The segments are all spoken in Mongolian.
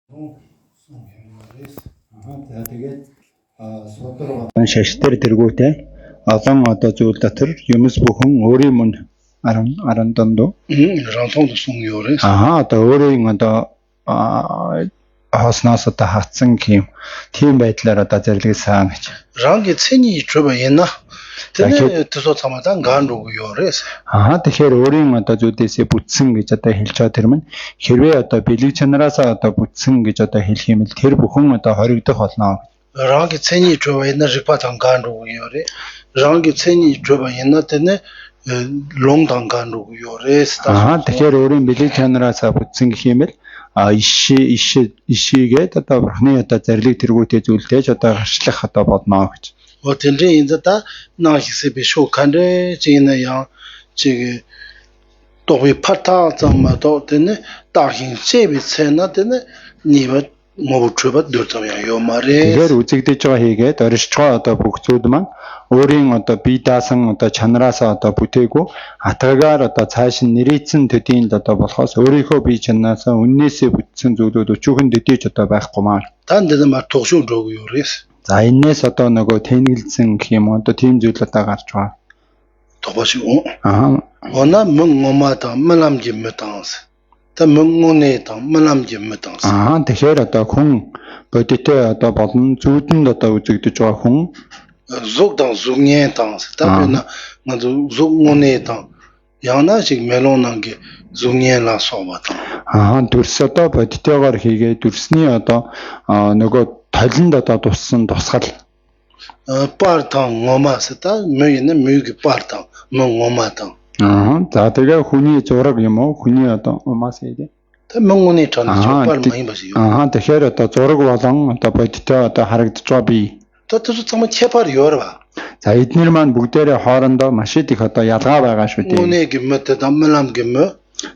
За тэгээд судраг шаш дээр тэргүүтэй олон одоо зүйл дотор юмс бүхэн өөрийн мөн 10 дондоо рантон тусан ёрэ. Одоо өөрийн одоо хосноос одоо хатсан тийм байдлаар одоо зэрлэгсэн гэж. ранги цэний чөбө яна. Тэний төсөө цамадан ганруу ёрэс. Тэгэхээр өөрийн одоо зүйлээсээ бүтсэн гэж одоо хэлж байгаа тэр мань хэрвээ одоо бэлэг чанараас одоо бүтсэн гэж одоо хэлэх юм бол тэр бүхэн одоо хоригдох болно. ранги цэний чөбө яна жигпатан ганруу ёрэ. ранги цэний чөбө яна тэний лонгдан ганруу ёрэс. Тэгэхээр өөрийн бэлэг чанараас бүтсэн гэх юм бол ишигээд одоо бурхны одоо зарлиг тэргүүтэй зүйлдээж одоо гарчлах одоо бодно гэж. Тэндээ энэ та наахисе бишо кандрэ жина я 지금 또비 파타 zamado тэне дахин 세비 цена тэне 니바 모부추바 дөртөв ёо маре. Тэгэхээр үзэгдэж байгаа хийгээд оршиж байгаа одоо бүх зүйл маань өөрийн одоо бие даасан одоо чанараас одоо бүтээгүй хатгагаар одоо цааш нь нэрийцэн төдийнд одоо болохоос өөрийнхөө бие чанаасаа үннээсээ бүтсэн зүйлүүд өчүүхэн дэдэж одоо байхгүй маа. Тан дэдэ мар тогшуу дог ёрес. За энэс одоо нөгөө тэнэгэлсэн гэх юм одоо тийм зүйл одоо гарч байгаа. Тогшуу. Она мөн ngomata маламжи метанс. Та мөнгөний та маламжи метанс. Тэгэхээр одоо хүн бодиттой одоо болон зүудэнд одоо үзэгдэж байгаа хүн зугдан зугнээ танс. Та бина зугнээ та яна шиг мелонанги зугнээ сомата. Дүрс одоо бодиттойгоор хийгээд дүрсний одоо нөгөө талент одоо туссан тусгал партан ngomас та мöyне мөг партан мөн ngomatan. За тэгээ хүний зураг юм уу? Хүний одоо умаас ээ. Тэ мөнгөний чанар чопар маяг басё. Тэгэхээр одоо зураг болон одоо бодиттой одоо харагдаж байгаа бие. Тэ цамаа чепар ёрва. За эднэр маань бүгдээрээ хоорондоо маш их одоо ялгаа байгаа шүү дээ. Нүнэ гэмэт дамлам гэмэ.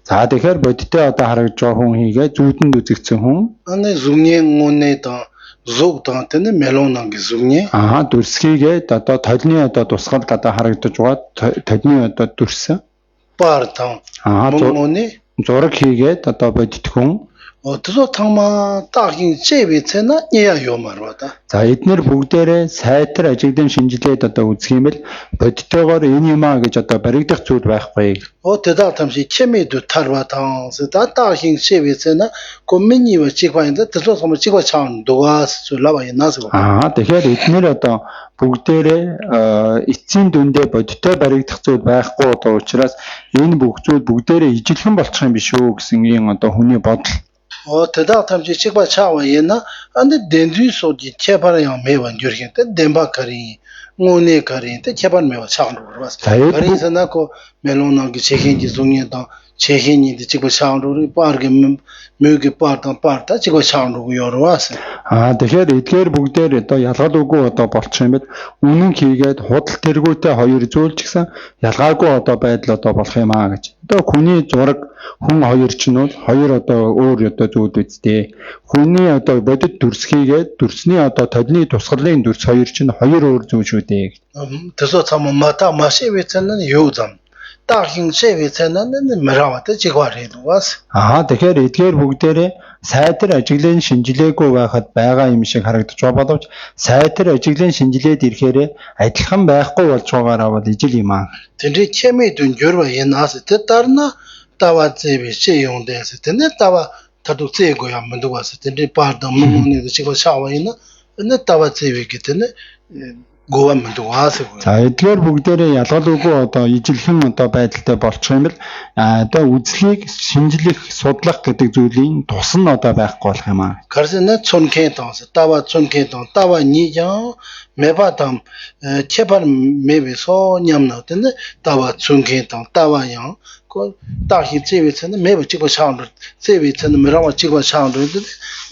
За тэгэхээр бодиттой одоо харагдаж байгаа хүн хийгээ зүудэнд үзэгдсэн хүн. Аны зүгнээ нүнэ та зуг та тэне мелонанги зүгнээ. Дүрсгийгээд одоо толны одоо тусгал одоо харагдаж байгаа толны одоо дүрс. Партан. Мөнгөний зураг хийгээд одоо бодит хүн төсөө тама тахин чэви цена яа ёмарвата. За эднэр бүгдээрээ сайтар ажиглан шинжилээд одоо үзэх юм бол бодиттойгоор энэ юмаа гэж одоо баригдах зүйл байхгүй. Тэдэ тамши чэмэдү тарватан сэдэ тахин чэви цена комминива чигвайнда төсөө сама чигва чаан дугаас лава янаас. Тэгэхээр эднэр одоо бүгдээрээ эцсийн дүндээ бодиттой баригдах зүйл байхгүй одоо учраас энэ бүх зүйл бүгдээрээ ижилхэн болчих юм биш үү гэсэн ийм одоо хүний бодол. Тэдэ тамши чигва чаава яна анде дэндрий соди чепара ям мэван жүрхэнтэй дэмба кари ngone кари тэ чепар мэва чаан руугаас. Карисанако мелонанги чехинди зунида чехини чигва чаан руу паргэ мөг партан парта чигва чаан руу ёрваас. Тэгэхээр эдгээр бүгдээр одоо ялгал үгүй одоо болчих юм бол үнэн хийгээд худал тэргүүтэй хоёр зүйл ч гэсэн ялгаагүй одоо байдал одоо болох юм аа гэж. Одоо хүний зураг хүн хоёр ч нь бол хоёр одоо өөр одоо зүйл үсттэй. Хүний одоо бодит дүрс хийгээд дүрсний одоо толны тусгалын дүрс хоёр ч нь хоёр өөр зүйл шүү дээ. Тэсо цам мата машивэ цэнэн юу зам. Дахин шэвэ цэнэн мэравата чигварэлвас. Тэгэхээр эдгээр бүгдээрээ сайтар ажиглан шинжилгээгүй байхад байгаа юм шиг харагдаж байгаа боловч сайтар ажиглан шинжилээд ирэхээр адилхан байхгүй болж байгаараа бол ижил юм аа. Тэндээ чэмэдүн жөрва янаас тэдарна тава зэвэ чэйондэс тэндээ тава тадуцэго юм мандугас тэндээ парда мөнгөний чигва шавайна энэ тава зэвэ гэтэнэ гоом мандугас. За эдгээр бүгдээрээ ялгал үгүй одоо ижилхэн одоо байдалтай болчих юм бол одоо үзлийг шинжлэх судлах гэдэг зүйлийн тус нь одоо байхгүй болох юм аа. Карсэнэ цонкэн тонс тава цонкэн тон тава нижа мэбатам чепар мэбисо нямна тэндэ тава цонкэн тон тава 양 그 다시 제비처럼 매번 찍고 사운드 제비처럼 뭐라고 찍고 사운드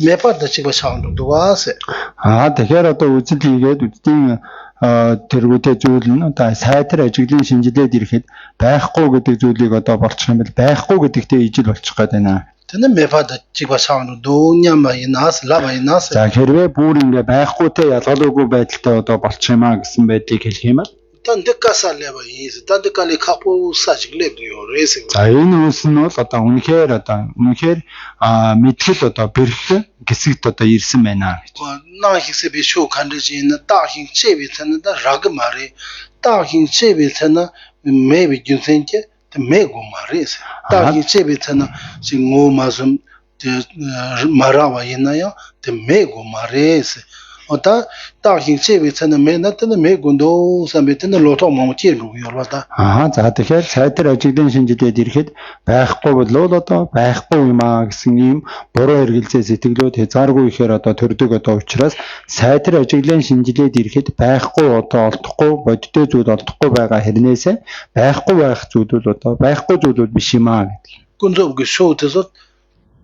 매번도 찍고 사운드 누가 하세. Тэгэхээр одоо үзэл хийгээд үдтийн тэргүүтэй зүйл нь одоо сайтар ажиглан шинжилээд ирэхэд байхгүй гэдэг зүйлийг одоо болчих юм бол байхгүй гэдэгтээ ижил болчих гээд байна. тэнд 매번도 찍고 사운드 누냐마 이나스 라바 이나스. За хэрвээ бүр ингэ байхгүйтэй ялгалгүй байдалтай одоо болчих юм аа гэсэн байдлыг хэлэх юм бол 단 데카사 레바 이스 단 데카리 카포 사직 레브요 레이싱 За энэ үс нь бол одоо үнэхээр мэдлэл одоо бэрх хэсэгт одоо ирсэн байна гэж. 나 히세비 쇼 칸르지나 다힌 체비트나 라그 마리 다힌 체비트나 메비 준센케 메고 마리스 다힌 체비트나 징고 마좀 마라와 있나요? 메고 마리스 어다 다힌 체비트나 메나트나 메고도 삼베트나 로토 마모티로 요라다 За тэгэхээр сайдар ажиглалын шинжилгээд ирэхэд байхгүй бол одоо байхгүй юм аа гэсэн ийм буруу эргэлзээ сэтгэлүүд хязгааргүй ихээр одоо төрдөг одоо учраас сайдар ажиглалын шинжилгээд ирэхэд байхгүй одоо олдохгүй бодиттой зүйл олдохгүй байгаа хэрнээсээ байхгүй байх зүйлүүд одоо байхгүй зүйлүүд биш юм аа гэдэг. 군조그 쇼트서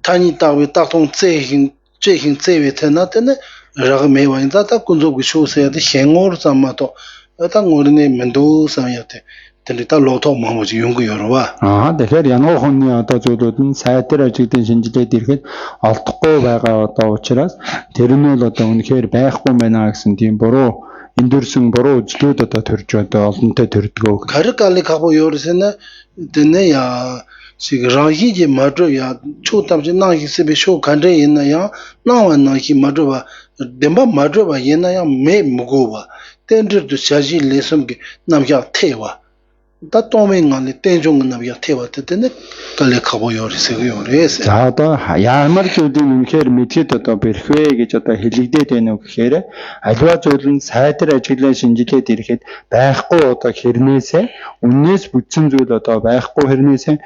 타니 따위 따통 제힌 제베트나데네 라가 메와인다다 군조그 쇼세야데 행어로 삼마도 어떤 우리네 면도 삼야데 데리다 로토 마모지 용구 열어와 Тэгэхээр януу хүний одоо зүйлүүд нь сайдар ажиглалын шинжилгээд ирэхэд олдохгүй байгаа одоо учраас тэр нь бол одоо үнэхээр байхгүй байна гэсэн тийм буруу эндүрсэн буруу үзлүүд одоо төрж одоо олонтой төрдгөө. 가르칼리 가보 요르세나 데네야 시그라히지 마드야 초탐지 나히스베 쇼 간데 있나야 나와 나히 마드바 뎀바 마드바 있나야 메 무고바 텐드도 샤지 레섬게 남야 태와 다 또맹안에 땡종 남야 태와 때네 갈레 가보 요르세요 요르세 За одоо ямар зүйлийн үнэхээр мэдхэд одоо бэрх вэ гэж одоо хэлэгдээд байна уу гэхээр аливаа зүйл нь сайдар ажиглалын шинжилгээд ирэхэд байхгүй одоо хэрнээсээ үннээс бүтсэн зүйл одоо байхгүй хэрнээсээ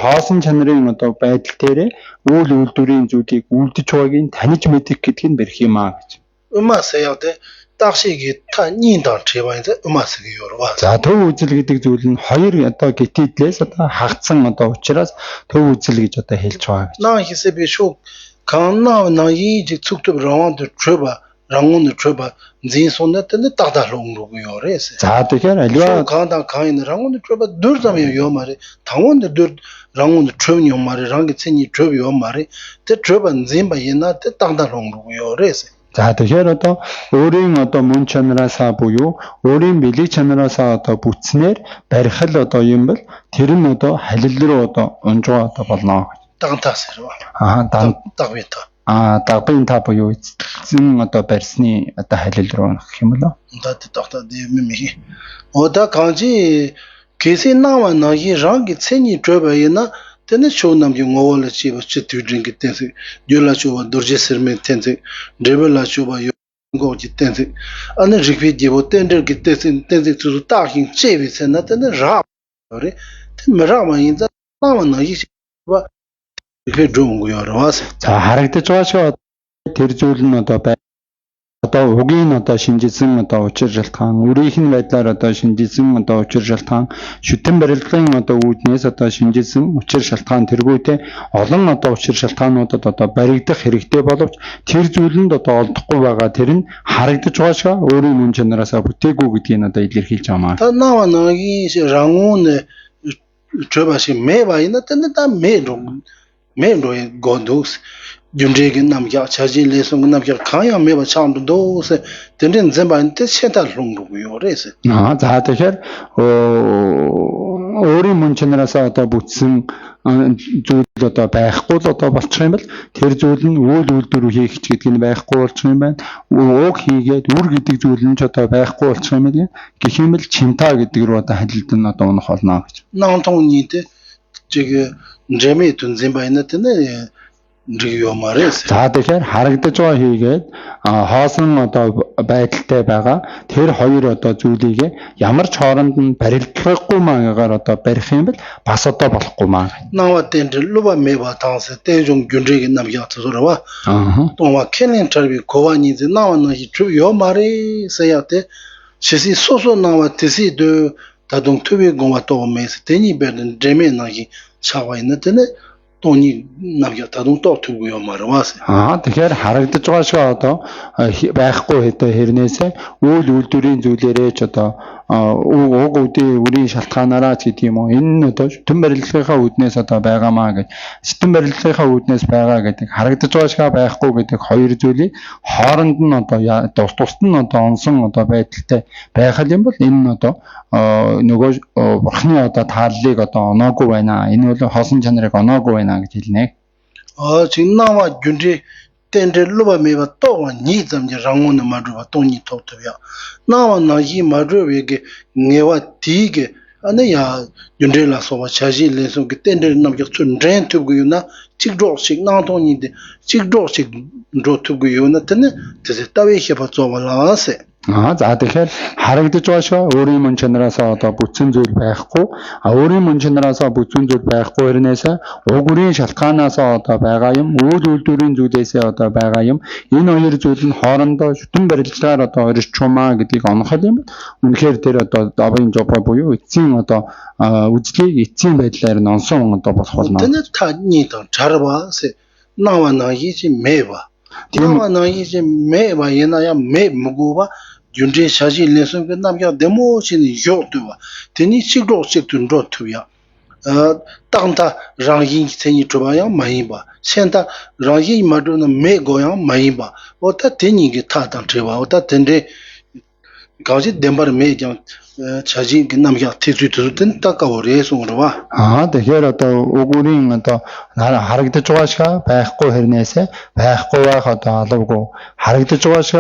хоосон чанарын одоо байдал дээрээ үйл үйлдвэрийн зүйлийг үлдэж байгаагийн таниж мэдэх гэдэг нь бэрх юм аа гэж. 음악세야데 딱시기 타 닌당 제바인데 음악세기 요르와 За төв үзэл гэдэг зүйл нь хоёр одоо гитидлээс одоо хагцсан одоо учраас төв үзэл гэж одоо хэлж байгаа гэж. 나 히세비 쇼 강나 나이 지 축도 라운드 트레바 랑온드 트레바 진손네데 따다롱로 요레세 За тэгэхээр аливаа 강다 강인 랑온드 트레바 둘자미 요마레 당원데 둘 랑온드 트레니 요마레 랑게 체니 트레비 요마레 테 트레바 진바 예나테 따다롱로 요레세 За тэгэхээр одоо өөрийн одоо мөн чанараасаа буюу өөрийн бэлэг чанараасаа одоо бүтснээр барих л одоо юм бол тэр нь одоо халил руу одоо унжгаа одоо болно. 땅타세로 땅위타 дагбын та буюу эзэн одоо барьсны одоо халил руу гэх юм болоо. 다트 딱다 데미미 오다 강지 계신나와 나기 랑기 체니 트레바이나 테네 쇼남 용어를 집어 쥐드링게 텐세 듀라쇼바 도르제스르메 텐세 데벨라쇼바 요고지 텐세 아네 리퀴디보 텐더게 텐세 텐세 투 따힌 제비세나 테네 라 그래 테메라마 인자 나와나 이바 리퀴 종고요 와서 За харагдаж байгаа шүү тэр зүйл нь одоо угийн одоо шинжилсэн одоо учир шалтгаан үрийнх нь байдлаар одоо шинжилсэн одоо учир шалтгаан шүтэн барилгын одоо үүднээс одоо шинжилсэн учир шалтгаан тэргүүтээ олон одоо учир шалтгаануудад одоо баригдах хэрэгтэй боловч тэр зүйлэнд одоо олдохгүй байгаа тэр нь харагдаж байгаа шүү өөрийн мөн чанараасаа бүтээгүй гэдгийг одоо илэрхийлж байгаа. 다 나와 나기 랑온에 저바시 메바이나 텐데 다 메로에 고도스 윤재긴 남자 자질레서 남자 가야 메바 참도세 된된 zem바인데 세달롱로고요 그래서 За тэгэхээр өөрийн мөн чанараасаа одоо бүтсэн зүйл одоо байхгүй л одоо болчих юм бол тэр зүйл нь үйл үйлдвэр хийх гэдэг нь байхгүй болчих юм байна. Уг хийгээд үр гэдэг зүйл нь ч одоо байхгүй болчих юм байна. Гэх юм л чимта гэдэг рүү одоо халилд нь одоо унах болно гэж. 나온통니데 저기 제메 둔 zem바인데 За тэгэхээр харагдаж байгаа хийгээд хоосон одоо байдалтай байгаа тэр хоёр одоо зүйлийг ямар ч хооронд нь барилдахгүй маягаар одоо барих юм бол бас одоо болохгүй маа. 나와 텐들로바 메바 당세 대중 균제기 남야 저러와 또와 켄린 처리 고와니데 나와나 요 말이 세야데 시시 소소 나와 티시드 다동 투비 고마 또 메스 테니 베른 제메 나기 차와 있는데 돈이 남겨 다동 또 두고요 말아와서 тэгэхээр харагдаж байгаа шүү одоо байхгүй хэдэ хэрнээсээ үйл үйлдвэрийн зүйлээрээ ч одоо уг үдийн үрийн шалтгаанаараа ч гэдэг юм уу энэ нь одоо шүтэн барилгынхаа үүднээс одоо байгаамаа гэж шүтэн барилгынхаа үүднээс байгаа гэдэг харагдаж байгаа шиг байхгүй гэдэг хоёр зүйлийг хооронд нь одоо тусад нь одоо онсон одоо байдалтай байх юм бол энэ нь одоо нөгөө бурхны одоо тааллыг одоо оноогүй байна. Энэ бол хоосон чанарыг оноогүй байна гэж хэлнэ. 진나와 균지 텐델로바 메바 또와 니잠지 랑오나 마르바 또니 토토야 나와 나이 마르베게 네와 디게 아니야 윤델라 소바 차지 레소 그 텐델 남겨 춘렌 투구유나 직도식 나토니데 직도식 로투구유나 테네 테세 따웨히 바조발라세 За тэгэхээр харагдаж байгаа шүү. Өөрийн мөн чанараасаа одоо бүтсэн зүйл байхгүй. Өөрийн мөн чанараасаа бүтсэн зүйл байхгүй хэрнээс уг үрийн шалтгаанаас одоо байгаа юм. Үйл үйлдвэрийн зүйлээсээ одоо байгаа юм. Энэ хоёр зүйл нь хоорондоо шүтэн барилгаар одоо орчмаа гэдгийг онохол юм. Үнэхээр тэр одоо давын жопо буюу эцсийн одоо үзлийг эцсийн байдлаар нь онсон одоо болох болно. Тэнд та нийтэн чарбаасе 나와 나이지 메바 나와 나이지 메바 예나야 메 무고바 윤제 샤지 레슨 그 남겨 데모신 요도와 데니 식도식 둔로투야 땅다 랑인 생이 줘봐야 많이 봐 현다 랑이 마도는 메고야 많이 봐 어따 데니게 타당 줘봐 어따 덴데 가지 덴바르 메장 차지 그 남겨 티주트든 따가오래 송으로와 тэгэхээр одоо уг үрийн одоо харагдаж байгаа шиг байхгүй хэрнээсээ байхгүй байх одоо алавгүй харагдаж байгаа шиг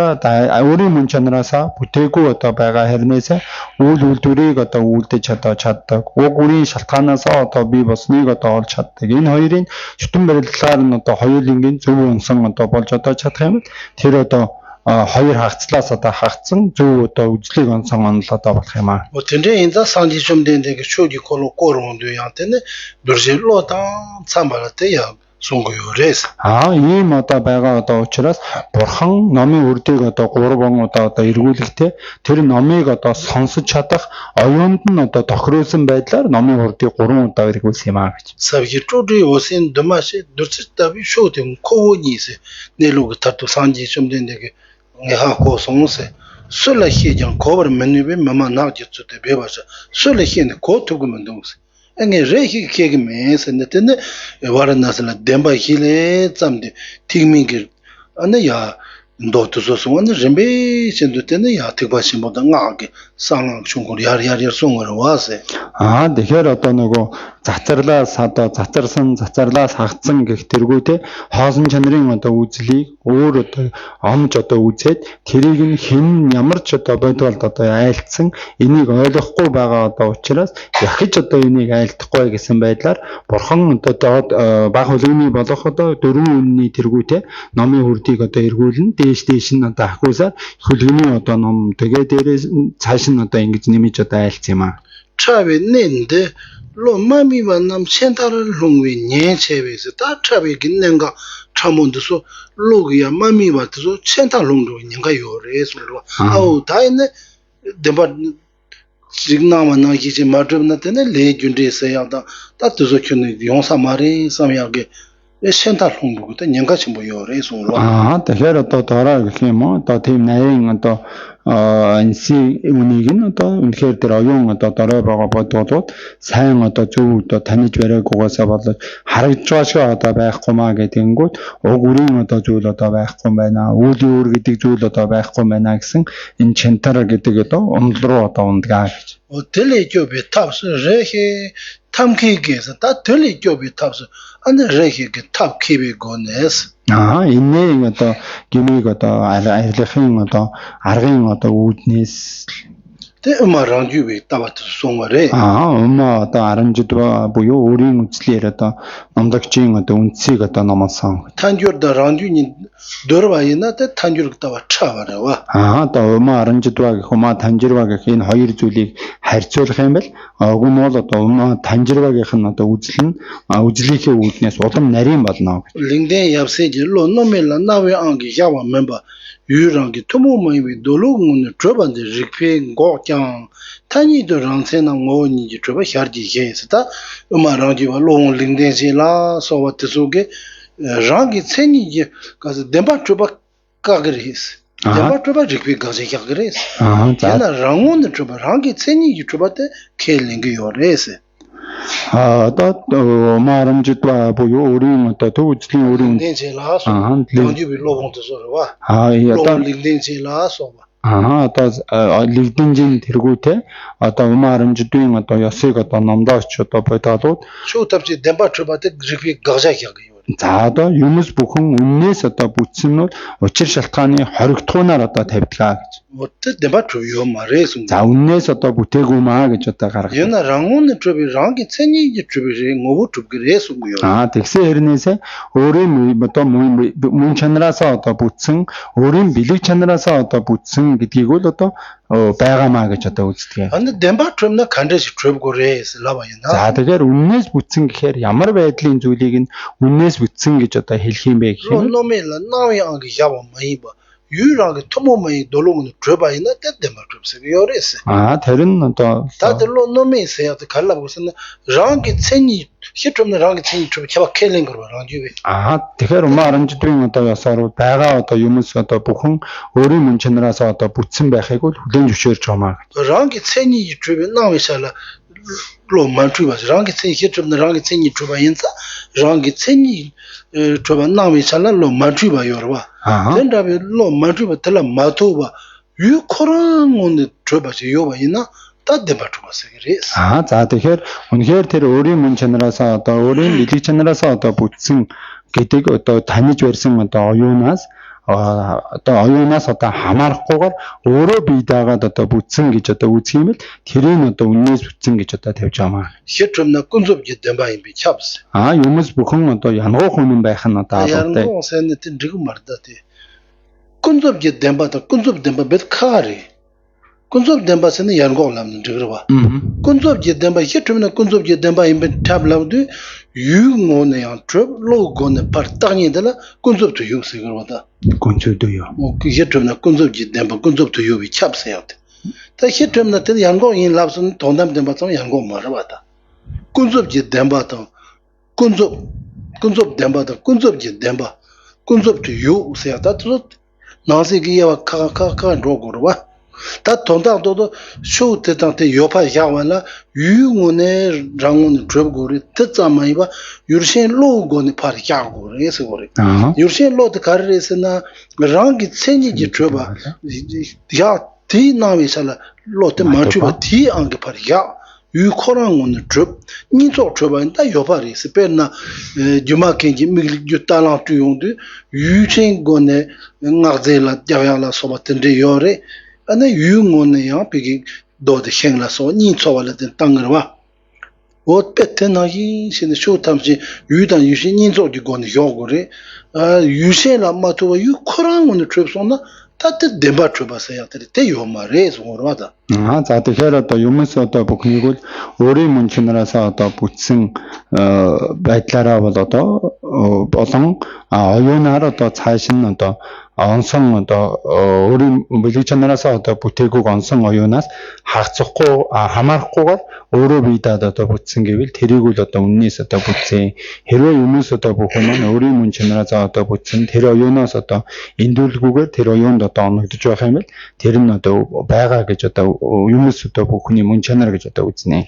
өөрийн мөн чанараасаа бүтээгүй одоо байгаа хэрнээсээ үйл үйлдвэрийг одоо үлдээж одоо чаддаг уг үрийн шалтгаанаас одоо бий болсныг одоо олж чаддаг энэ хоёрын шүтэн барилгаар нь одоо хоёулынгийн зөв унсан одоо болж одоо чадах юм тэр одоо хоёр хагцлаас одоо хагцсан зөв одоо үзлийг онсон онол одоо болох юм аа. Тэндээ энэ санди 좀 된데게 쇼디 콜로 꼬르온도 янтene бюржелода цамбалате я сунгуйорес. Ийм одоо байгаа одоо учраас бурхан номын үрдийг одоо 3 удаа одоо эргүүлэхдээ тэр номыг одоо сонсож чадах оюунд нь одоо тохируулсан байдлаар номын үрдийг 3 удаа эргүүлсэн юм аа гэж. Савьичуди осин домаши дурцтаби 쇼된 코오니세 내로가 타투 산지 좀 된데게 нехако сонусе 솔라히장 코버 меню베 마마 나지츠데 베바사 솔라히네 코투구면 동스 enge rehi kege mese netene waranasla demba hile zamde tigmingir ane ya ndotusosuwan rembe sendutene ya tigbashi moda ngage 상황 중국 야리야리 송으로 와세 тэгэхээр одоо нөгөө зацарлаас одоо зацарлаас хагцсан гэх тэргүүтээ хоосон чанарын одоо үзлийг өөр одоо омж одоо үзээд тэрийг нь хэн ямар ч одоо бодволд одоо айлтсан энийг ойлгохгүй байгаа одоо учраас яхиж одоо энийг айлтахгүй гэсэн байдлаар бурхан одоо баг хөлөгний болох одоо 4 үнний тэргүүтээ номын хүрдийг одоо эргүүлнэ дээш нь одоо ахгүйсаар хөлөгний одоо ном тэгээ дээрээс цааш нь одоо ингэж нэмж одоо айлцсан юм аа. 차베 낸데 로 마미만 남 센터를 롱위 녀체베서 다 차베 긴nen가 참원도서 로기야 마미바도 센터 롱도 있는가 요래서로 아우 다이네 데바 지금나만 나기지 마드브나테네 레준데서야다 따뜻서 켜는 용사 말이 sam야게 센터 롱도도 년가치 뭐 요래서로 тэгэхээр одоо дараа гэх юм уу одоо тийм нарийн одоо энси үнийг нь одоо үнэхээр тэр оюун одоо дорой байгаа бодвол сайн одоо зөв одоо таньж барайгуугаасаа болоод харагдж байгаа шиг одоо байхгүй маа гэдэнгүүт уг үрийн одоо зүйл одоо байхгүй байна. Үүлийн үр гэдэг зүйл одоо байхгүй байна гэсэн энэ чантар гэдэг одоо онол руу одоо ундгаа гэж. 텔레교비 탑스 레히 탐키게서 다 텔레교비 탑스 안에 레히게 탑키비 고네스 энэ одоо гимиг одоо арилгахын одоо аргын одоо үүднээс 때 음악랑주비 따바트 송마레 одоо аранжид буюу өөрийн үзлээр одоо номдогчийн одоо үнцийг одоо номосон. 탄주르다 랑주니 дөрвайна тэ 탄주르 따바 차바레와 одоо аранжид гэх танжирва гэх энэ хоёр зүйлийг харьцуулах юм бол уг нь бол одоо танжирвагийнх нь одоо үзэл нь үзлийнхээ үүднээс улам нарийн болно. 링데 яб세지 로노멜라 나웨 안기 야와 멤버 유랑기 토모마이비 돌롱은 저반데 릭페 고짱 타니도 랑세나 모니 저바 샤르디게스다 음아랑지와 롱 링데지라 소와트소게 랑기 체니게 가서 덴바 저바 까그리스 denpa chuba rikpi gaza kya gres za yana rangun chuba rangi tseni ki chuba te keling yo res 또 마름짓과 보요 우리는 또 도우진 우리는 링딩제 라소 아, 양주비 로봉도 소르와 예, 또 링딩제 라소 또 리딩진 들고테 또 마름짓도인 또 여세가 또 남다치 또 보다도 쇼탑지 denpa chuba te rikpi gaza kya yo заадаа юмс бүхэн үннээс одоо бүтсэн нь учир шалтгааны хоригдхуунаар одоо тавьдлаа гэж. 어때 denpa chuba yo mares За үннээс одоо бүтээгүй маа гэж одоо гаргав. yana rangun chubi rangi tseni ki chubi ngobu chubi res yo Тэгсэн хэрнээсээ өөрийн одоо мөн чанараасаа одоо бүтсэн, өөрийн бэлэг чанараасаа одоо бүтсэн гэдгийг л одоо байгаамаа гэж одоо үздэг. 근데 denpa chuba na kandesh chubi go res laba yana За тэгэхээр үннээс бүтсэн гэхээр ямар байдлын зүйлийг нь үннээс бүтсэн гэж одоо хэлэх юм бэ гэх юм. 놈이라 나위 안게 야바 마이바 유라게 토모마이 돌롱은 줘봐 있나 denpa chuba se 요레스 Тэр нь одоо 다들로 놈이 있어야 갈라고서는 랑기 tseni 히트롬나 랑기 tseni chubi 캬바 켈링 거라 랑주비 тэгэхээр 마름жидгийн одоо ясаар байгаа одоо юмс одоо бүхэн өөрийн мөн чанараасаа одоо бүтсэн байхыг л хүлээн зөвшөөрч байгаа гэж. 랑기 tseni chubi 나위살라 로 만주바 랑기 tseni 히트롬나 랑기 tseni chuba 인자 랑기 tseni chuba 나위살라 로 만주바 요르바 된다비 로 만주바 달라 마토바 유코랑 온데 chuba지 요바 있나 다 denpa chuba se 그래서 За тэгэхээр үнэхээр тэр өөрийн мөн чанараасаа одоо өөрийн бэлэг чанараасаа одоо бүтсэн гэдэг одоо таньж барьсан одоо оюунаас одоо хамаарахгүйгээр өөрөө бие даагаад одоо бүтсэн гэж одоо үзэх юм бол тэрийг одоо үннээс бүтсэн гэж одоо тавьж байгаа. 히트롬나 꾼섭지 denpa 임비 찹스 Юмс бүхэн одоо янгуу хүнэн байх нь одоо алуутай. 야르고 센네tin 리고 마르다티 꾼섭지 denpa 꾼섭 denpa 벳카리 꾼섭 denpa스는 야르고 남는 저거봐 꾼섭지 denpa 히트롬나 꾼섭지 denpa 임비 탑라우드 유모네야 트럽 로고네 파르타니데라 꾼섭도 유스거다 곤초도요. 그 히트롬나 꾼섭지 denpa 꾼섭도 유비 찹스야데 다 히트롬나 때 양고 인 랍스는 돈담 denpa 좀 양고 말아봤다 꾼섭지 denpa 꾼섭 denpa 꾼섭지 denpa 꾼섭도 유스야다 또 나시기야 카카카 로고르와 다 돈다도도 쇼테한테 요파 야와라 유문에 장문 드럽고리 뜻자마이바 유르신 로고니 파르야고 그래서 그래 유르신 로드 가르에서나 랑기 체니지 드럽아 야 디나미살라 로테 마추바 디 안게 파르야 유코랑 오늘 드럽 니조 드럽한다 요파리 스페나 주마켄지 미글 유탈랑 투용데 유첸고네 나르젤라 야야라 소바텐데 요레 안에 유모네야 비기 도데 생라서 니초발데 땅거와 옷베테나기 신의 쇼탐지 유단 유신 니조디 고네 요고레 유신라 마토와 유코랑 오늘 트립소나 따뜻 데바 트바사야 때 요마레 소르와다 За тэгэхээр одоо юмс одоо бүхнийг л өөрийн мөн чанараасаа одоо бүтсэн байдлаараа бол одоо болон оюунаар одоо цааш нь одоо онсон одоо өөрийн бэлэг чанараасаа одоо бүтээгүй онсон оюунаас хагацхгүй хамаарахгүйгээр өөрөө бие даад одоо бүтсэн гэвэл тэрийг л одоо үннээс одоо бүтсэн. Хэрвээ юмс одоо бүхэн нь өөрийн мөн чанараасаа одоо бүтсэн тэр оюунаас одоо эндүүлгүйгээр тэр оюунд одоо оногдож байх юм бол тэр нь одоо байгаа гэж одоо юмс одоо бүхний мөн чанар гэж одоо үзнэ.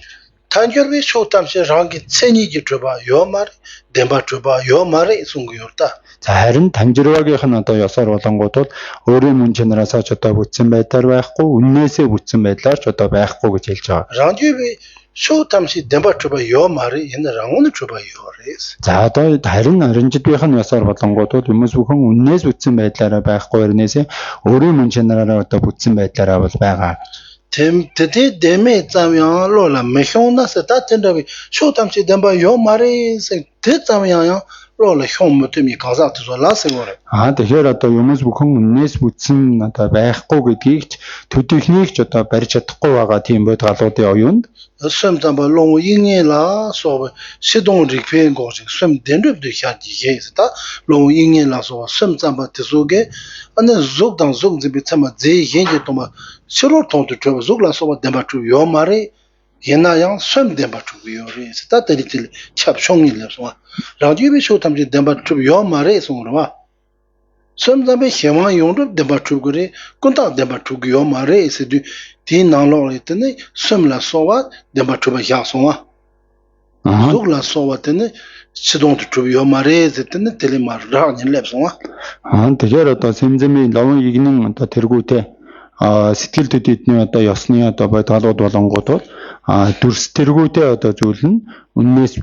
단결비 쇼탐시 랑기 체니지 줘봐 요말 덴바 줘봐 요말에 숭구요다 харин танжирвагийнх нь одоо ёсоор болонгууд бол өөрийн мөн чанараасаа ч одоо бүтсэн байдлаар байхгүй, үннээсээ бүтсэн байдлаар ч одоо байхгүй гэж хэлж байгаа. 랑주비 쇼탐시 덴바 줘봐 요말에 옛날 랑오는 줘봐 요레스 За одоо харин оранжидбийнх нь ёсоор болонгууд бол хүмүүс бүхэн үннээс бүтсэн байдлаараа байхгүй өрнөөсөө өөрийн мөн чанараараа одоо бүтсэн байдлаараа бол байгаа. 템테테 데메 짜면 로라 메효나서 다텐다비 쇼탐시 덴바 요말에 대짜면 로라 효모트미 가자트서 라세고레 Тэгэхээр одоо юмс бүхэн үннээс бүтсэн одоо байхгүй гэдгийг ч төдийхнийг ч одоо барьж чадахгүй байгаа тийм бод галуудын оюунд 섬담바 롱 잉엘라 소 시동 리페인 거지 섬 덴르브도 샤지게스다 롱 잉엘라 소 섬담바 테소게 안에 족당 족집이 참아 제 현재 또마 시로 통도 저 족라 소바 덴바투 요마레 예나양 섬 덴바투 요레 스타 테리틸 찹숑일레 소 라디오비 쇼 탐지 덴바투 요마레 소르와 Sometimes Hema Yondu Debatuguri, Kunta Debatugio Mare, c'est du Tinalo Etene, Som la Sova, Debatuba Yasoma. Zug la Sova Tene, Sidon Tubio Mare, Zetene, Telemar, in Lepsoma. Тэгэхээр одоо сэмзэмийн лавын игнэн одоо тэргүүтэй сэтгэл төдийдний одоо ёсны одоо бодлогууд болонгууд бол дүрс тэргүүтэй одоо зүйл нь үннээс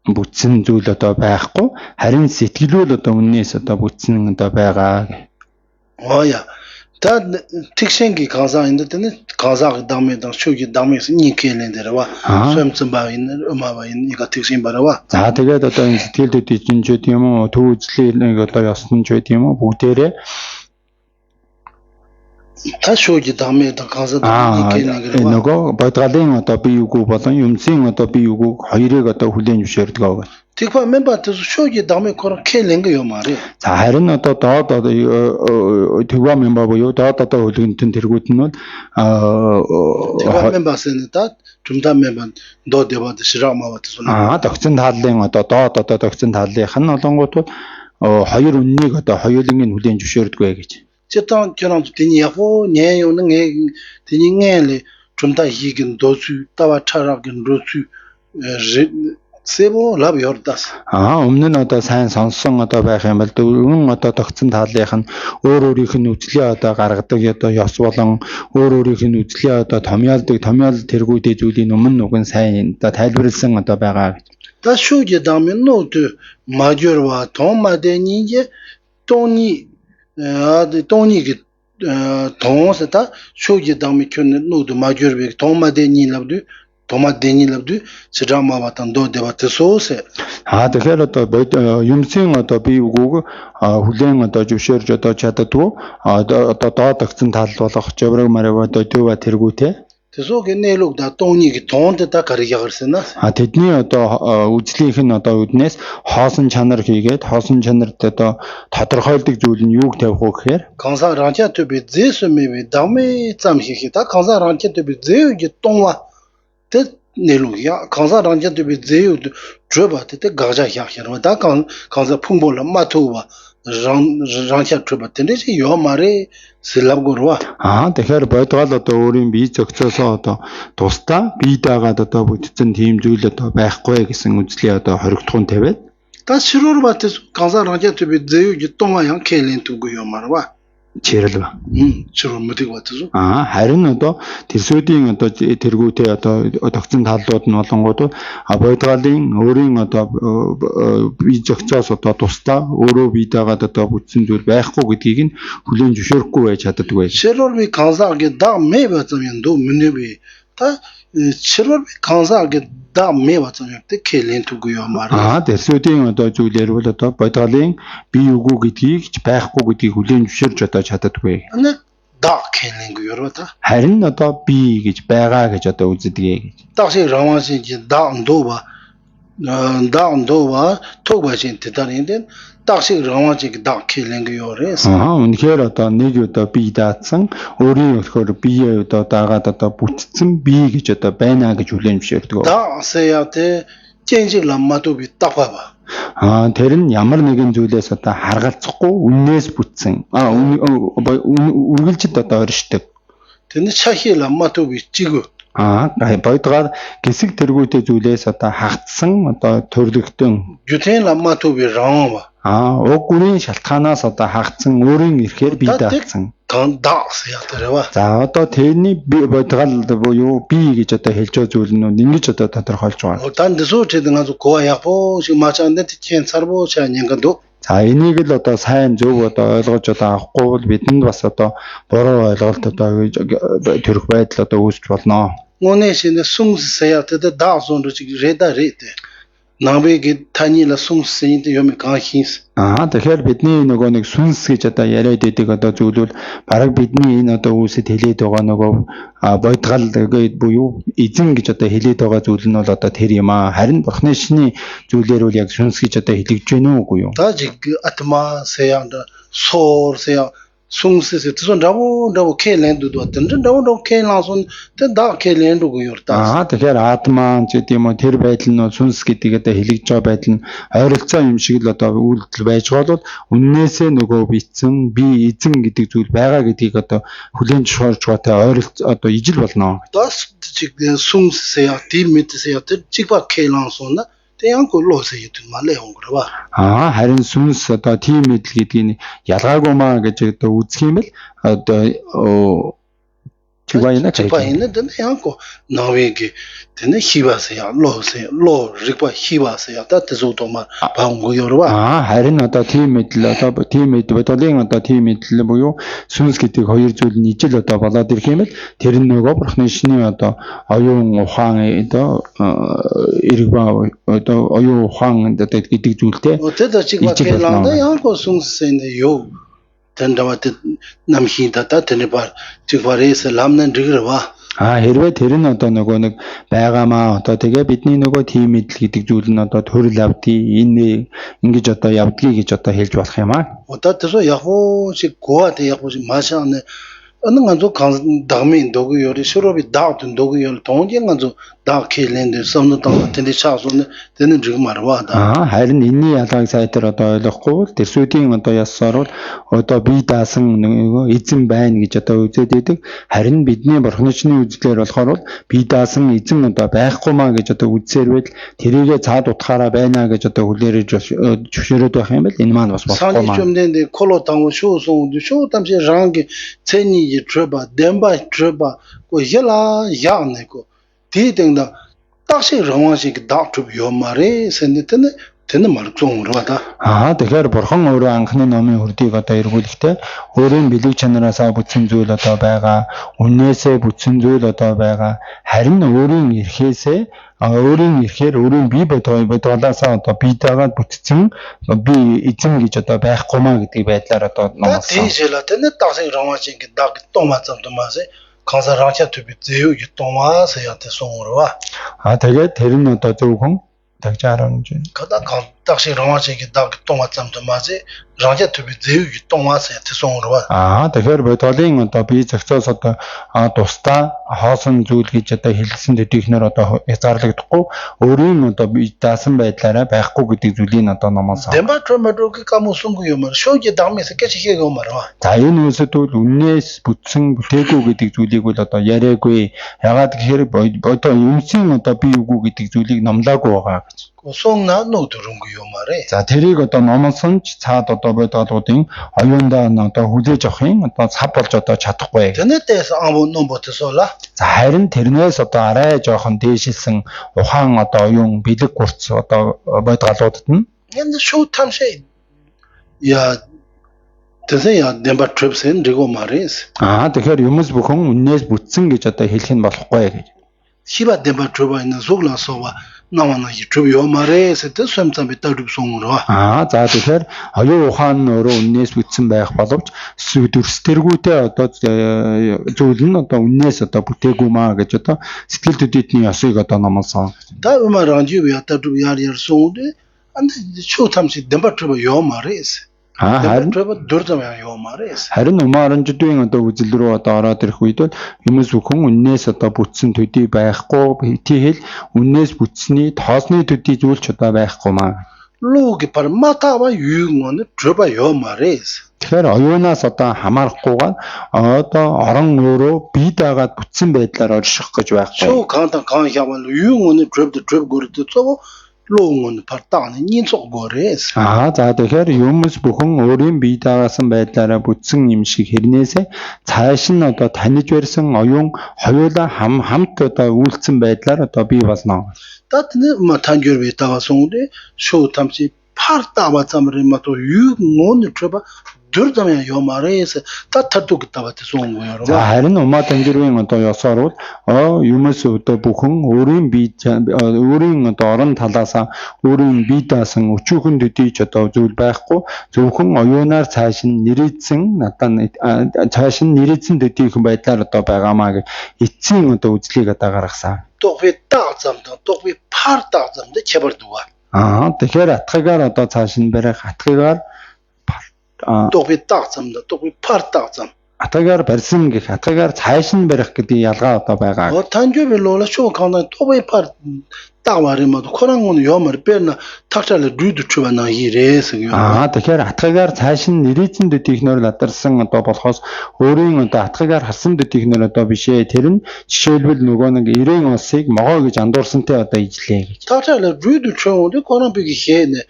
бүтсэн зүйл одоо байхгүй харин сэтгэлүүл одоо үннээс одоо бүтсэн одоо байгаа. Оя. Та тэгшэнги казаа энэ казаа дамэдан шүүги дамэс никэлэндэрва сумцбаин умаваин ига тэгшин барава. За тэгээд одоо энэ сэтгэл төдийдэн ч гэдэм юм уу төв үзлийн нэг одоо ёсны ч гэдэм юм уу бүгдээрээ та шүүги дамэдан казаа никэлэндэрва. Нөгөө бодлогын одоо бие үгүй болон юмсын одоо бие үгүй хоёрыг одоо хүлээн зөвшөөрдөг аа. Тэгвэл мембат шүүги дамэ кор кэлэнгэ юмарэ. За харин одоо доод тэгва мемба буюу доод одоо хөлгөнтөн тэргүүд нь бол тэгва мембасын даад жумда мембан доо дэвад шрамават суна. Тогтсон тааллын одоо доод одоо тогтсон тааллынх нь олонгууд хоёр үннийг одоо хоёулангийн хүлээн зөвшөөрдөг вэ гэж. Зэтэн 저런 тэний яфо нэ юнэн тэний нэле жумда хийгэн дөөсү тава чарагэн рөөсү Сebo lab yordas. Өмнө нь одоо сайн сонссон одоо байх юм бол дөрвөн одоо тогтсон тааллынх нь өөр өөрийнх нь үзлээ одоо гаргадаг одоо ёс болон өөр өөрийнх нь үзлээ одоо томьёолдог тэргүүдээ зүйлийн өмнө уг нь сайн одоо тайлбарлсан одоо байгаа гэж. Та шүүж дамын нөт мажорва томадэнийе тони тониги тонсата шүүж дамын көн нөт мажорвэг томадэний лавду Tomadeni labdu sirama watan do debate soose. Тэгэхээр одоо юмсын одоо бие үгүйг хүлээн одоо зөвшөөрж одоо чаддгүй одоо доод тогтсон тал болох жавраг марав одоо төва тэргүүтэй. Тэсог нэлог да тоонийг тоонд та гаргагарсан аа. Тэдний одоо үзлийнх нь одоо үднээс хоосон чанар хийгээд хоосон чанарт одоо тодорхойлдог зүйл нь юуг тавих уу гэхээр канса ранча төбө зэсмэвэ дами зам хийхта канса ранча төбө зэүг тонва Тэ нэлуя канса ранжа төбө зэю дрөба тэ гажа яхяр да канса пумбола матува ранча дрөба тэндэ ёмаре сэлавгурва тэгэхээр бодгол одоо өөрийн бие зөгцөөсөө одоо тусдаа бие даагаад одоо бүтцэн тийм зүйл одоо байхгүй гэсэн үзлээ одоо хоригдохын тавиад та ширурбат канса ранжа төбө зэю гитонга ян кэлэн түгү ёмарва Чирлв. Чирлмэдэг батсуу. Харин одоо тэрсүүдийн одоо тэргүүтэй одоо тогтсон талууд нь болонгууд бодгалын өөрийн одоо бие зохицоос одоо тусдаа өөрөө бие даагаад одоо бүтсэн зүйл байхгүй гэдгийг нь хүлээн зөвшөөрөхгүй байж чаддаггүй. Чирлби кансагийн да мэ бацам яндо мөнөби та чирлби кансагийн да мэ бацам ятэ кэлэн түгүү юмар. Тэрсүүдийн одоо зүйлэр бол одоо бодгалын бие үгүй гэдгийг ч байхгүй гэдгийг хүлээн зөвшөөрж одоо чаддаггүй. Да кэлэн гүйрөта. Харин одоо бие гэж байгаа гэж одоо үздэг гэж. Такси рамасын да ондова тогбашин тэдэрэн такси рамажиг да кэлэн гүйрээс. Үнэхээр одоо нэг одоо бие даацсан өөрийн болохоор бие одоо даагаад одоо бүтцэн бие гэж одоо байна гэж хүлээн зөвшөөрдөг. Да саяате чэнжиг ламмату би тахава. Тэр нь ямар нэгэн зүйлээс одоо харгалзахгүй үннээс бүтсэн. Үргэлжид одоо оршдог. Тэнд чахи ламмату би чиг. Бодгаар гисэг тэргүүтэй зүйлээс одоо хагдсан одоо төрлөгдөн. Жүтэн ламмату би раава. Уг гүрийн шалтгаанаас одоо хагдсан өөрийн эрхээр бие даацсан. Тандаас ятарава. За одоо тэрний бодгал буюу бие гэж одоо хэлж байгаа зүйл нь ингэж одоо тодорхойлж байгаа. Танд сүүчээд нэг гоо япо шимачандэ тичэн царбо чанянгаду. За энийг л одоо сайн зөв одоо ойлгож одоо авахгүй бол бидэнд бас одоо буруу ойлголт одоо төрөх байдал одоо үүсч болно. Ngoné шинэ сүмс саяатад даасан руу реда рете. Навыг танила сүмс сэнд юм гаахис. Тэгэхээр бидний нөгөө нэг сүнс гэж одоо яриад байдаг одоо зүйл бол бараг бидний энэ одоо үүсэд хэлээд байгаа нөгөө бодгал гэдэг буюу эзэн гэж одоо хэлээд байгаа зүйл нь бол одоо тэр юм аа. Харин бурхны шний зүйлээр бол яг сүнс гэж одоо хэлэгдэж байна уу үгүй юу? Та жиг атма саяанд соор сая 송스스 저 라고 켈렌도 왔던 라고 켈라손 다 켈렌도 고요다. Тэгэхээр атман ч гэдэм үү тэр байдал нь сүнс гэдгийг одоо хэлж байгаа байдал нь ойролцоо юм шиг л одоо үйлдэл байж байгаа бол үннээсээ нөгөө битсэн би эзэн гэдэг зүйл байгаа гэдгийг одоо хүлээн зөвшөөрж байгаатай ойролцоо одоо ижил болно. Das 송스세야 디미트세야 지바 켈라손나 대양 걸로서 유튜브 말래 온 거라 봐. Харин сүнс одоо тийм мэдл гэдгийг ялгаагүй маа гэж одоо үзэх юм л одоо чигвайна чигвайна 대양 거 나웨게 되네 히바세야 로 리바 히바세야 다트조도마 바운고 여러와. Харин одоо тийм мэдл одоо тийм мэдл бодлын одоо тийм мэдл буюу сүнс гэдэг хоёр зүйл нь ижил одоо болоод ирэх юм л тэр нь нөгөө бурхны шиний одоо оюун ухаан одоо эргва одоо оюун ухаан одоо гэдэг зүйлтэй 어때도 지금 켈라다 양고 송스인데 요 된다와데 남히다다 되네바 지바레스 람난 리그와 хэрвээ тэр нь одоо нөгөө нэг байгаамаа одоо тэгээ бидний нөгөө тийм мэдл гэдэг зүйл нь одоо төрөл авдий энэ ингэж одоо явдгийг гэж одоо хэлж болох юм аа. 어때서 야호시 고아데 야호시 마샤네 어느 간도 간 다음에 도구 요리 수로비 다든 도구 요 동전 간도 다 켈렌데 섬도 당한테 차소는 되는 지금 말와다. Харин энэний ялгааг сайтар одоо ойлгохгүй бол тэр сүйдийн одоо яссаар бол одоо бие даасан нөгөө эзэн байна гэж одоо үзээд идэг. Харин бидний бурхнычны үзлээр болохоор бол бие даасан эзэн одоо байхгүй маа гэж одоо үзсээр байл тэрийгэ цаад утгаараа байна гэж одоо хүлээрэж зөвшөөрөд байх юм бол энэ маань бас болохгүй маа. 산이 좀 되는데 콜로 당고 쇼송도 쇼 담시 랑게 체니 트레바 뎀바 트레바 고 헬라 야네고 디등다 딱시 롱원식 닥터 요마레 센데테네 되는 말 종으로 하다. Тэгэхээр бурхан өөрөө анхны номын хүрдийг одоо эргүүлэхдээ өөрийн бэлэг чанараасаа бүтсэн зүйл одоо байгаа, үннээсээ бүтсэн зүйл одоо байгаа. Харин өөрийн эрхээсээ өөрийн эрхээр өөрийн бие бодолоосаа одоо биетэйгээ бүтсэн би эзэн гэж одоо байхгүй маа гэдгийг байдлаар одоо номсон. Тэжэлэтэне такси ромашин даг томацамтамасе консерватив төб зэв ютомаас ятэ сонгорва. Тэгээд тэр нь одоо зөвхөн тагжааран жин. Когда такси ромашин даг томацамтамасе ранжа төб зэв ютомаас ятэ сонгорва. Тэгэхээр бодолын одоо бие зохицоос одоо тусдаа хоосон зүйл гэж одоо хэлсэн төдийхнөр одоо хязгаарлагдахгүй өөрийн одоо бие даасан байдлаараа байхгүй гэдэг зүйлийг одоо номоос. Дембатромадрог камусунг юмар шоуги дамээс кэчхийг юмар. За энэ үсэд бол үннээс бүтсэн бүтээгүй гэдэг зүйлийг бол одоо яриаггүй. Ягаад гэхээр одоо юмсын одоо бие үгүй гэдэг зүйлийг номлаагүй байгаа гэж. Сонна нөтрөнгө юмарэ. За тэрийг одоо номлосон ч цаад одоо бодолуудын оюундаа одоо хүлээж авахын одоо цав болж одоо чадахгүй. Тэнэтэс амбон номботсола. За харин тэрнээс одоо арай жоохон дээшилсэн ухаан одоо оюун бэлэг гурц одоо бодгалуудад нь энэ шоу тамшээ я тэсэ демба трипсэн риго марис. Тэгэхээр юмс бүхэн үннээс бүтсэн гэж одоо хэлэх нь болохгүй гэж. Хиба демба троба энэ зугласова намана YouTube юмарис тэ сумцам битэрв сонгороо. За тэгэхээр оюун ухаан нь өөрөө үннээс бүтсэн байх боловч дүрстэргүүтэй одоо зүйл нь одоо үннээс одоо бүтээгүй маа гэж одоо сэтгэл төдийдний ёсыг одоо номлосон. Та умаран юу ятад яар сонгод анд шуу тамси демба троба юмарис. Харин умааранждын одоо үзэл рүү одоо ороод ирэх үед бол юмс бүхэн үннээс одоо бүтсэн төдий байхгүй тийхэл үннээс бүтсний тоосны төдий зүйлч одоо байхгүй маа. Луг парматава юунгон троба юмарис. Тэгэхээр оюунаас одоо хамаарахгүйгээр одоо орон өөрөө бие даагаад бүтсэн байдлаар орших гэж байхгүй. Шуу кантан кан явал юунгон троба гөрөд цоо лонгон партааны нинцог горээс. За тэгэхээр юмс бүхэн өөрийн бие даасан байдлаараа бүтсэн юм шиг хэрнээсээ цааш нь одоо таниж барьсан оюун хоёулаа хамт одоо үйлцэн байдлаар одоо бий болно. Татны матанжэр бие даасан үдэ шоу тамси партава замрын мато юу нон троба дөрдэмэ юмарээс татадуг тават сонгоё. За харин умаа танжирын одоо ёсоор бол юмс одоо бүхэн өөрийн одоо орон талаасаа өөрийн бие даасан өчүүхэн төдийч одоо зүйл байхгүй зөвхөн оюунаар цааш нь нэрийдсэн цааш нь нэрийдсэн төдийхэн байдлаар одоо байгаамаа гэж эцсийн одоо үзлийг одоо гаргасан. Тогви таацамда тогви партаацамда чабардуга. Тэгэхээр атгагаар одоо цааш нь барих атгагаар 똑비 딱점다 똑비 팔 딱점 атгагаар барьсан гэх атгагаар цааш нь барих гэдэг ялгаа одоо байгаа. 탄조빌로라 쇼 강나 똑비 팔 딱마리마도 코랑은 요마리 빼나 탁자를 류도 추바나 이래서요. тэгэхээр атгагаар цааш нь нэрийцэн дэдийхнөр ладарсан одоо болохоос өөрийн одоо атгагаар харсан дэдийхнөр одоо бишээ тэр нь жишээлбэл нөгөө нэг 90 улсыг могоо гэж андуурсантай одоо ижлээ гэж. 탁자를 류도 추는데 코랑 비기 해네.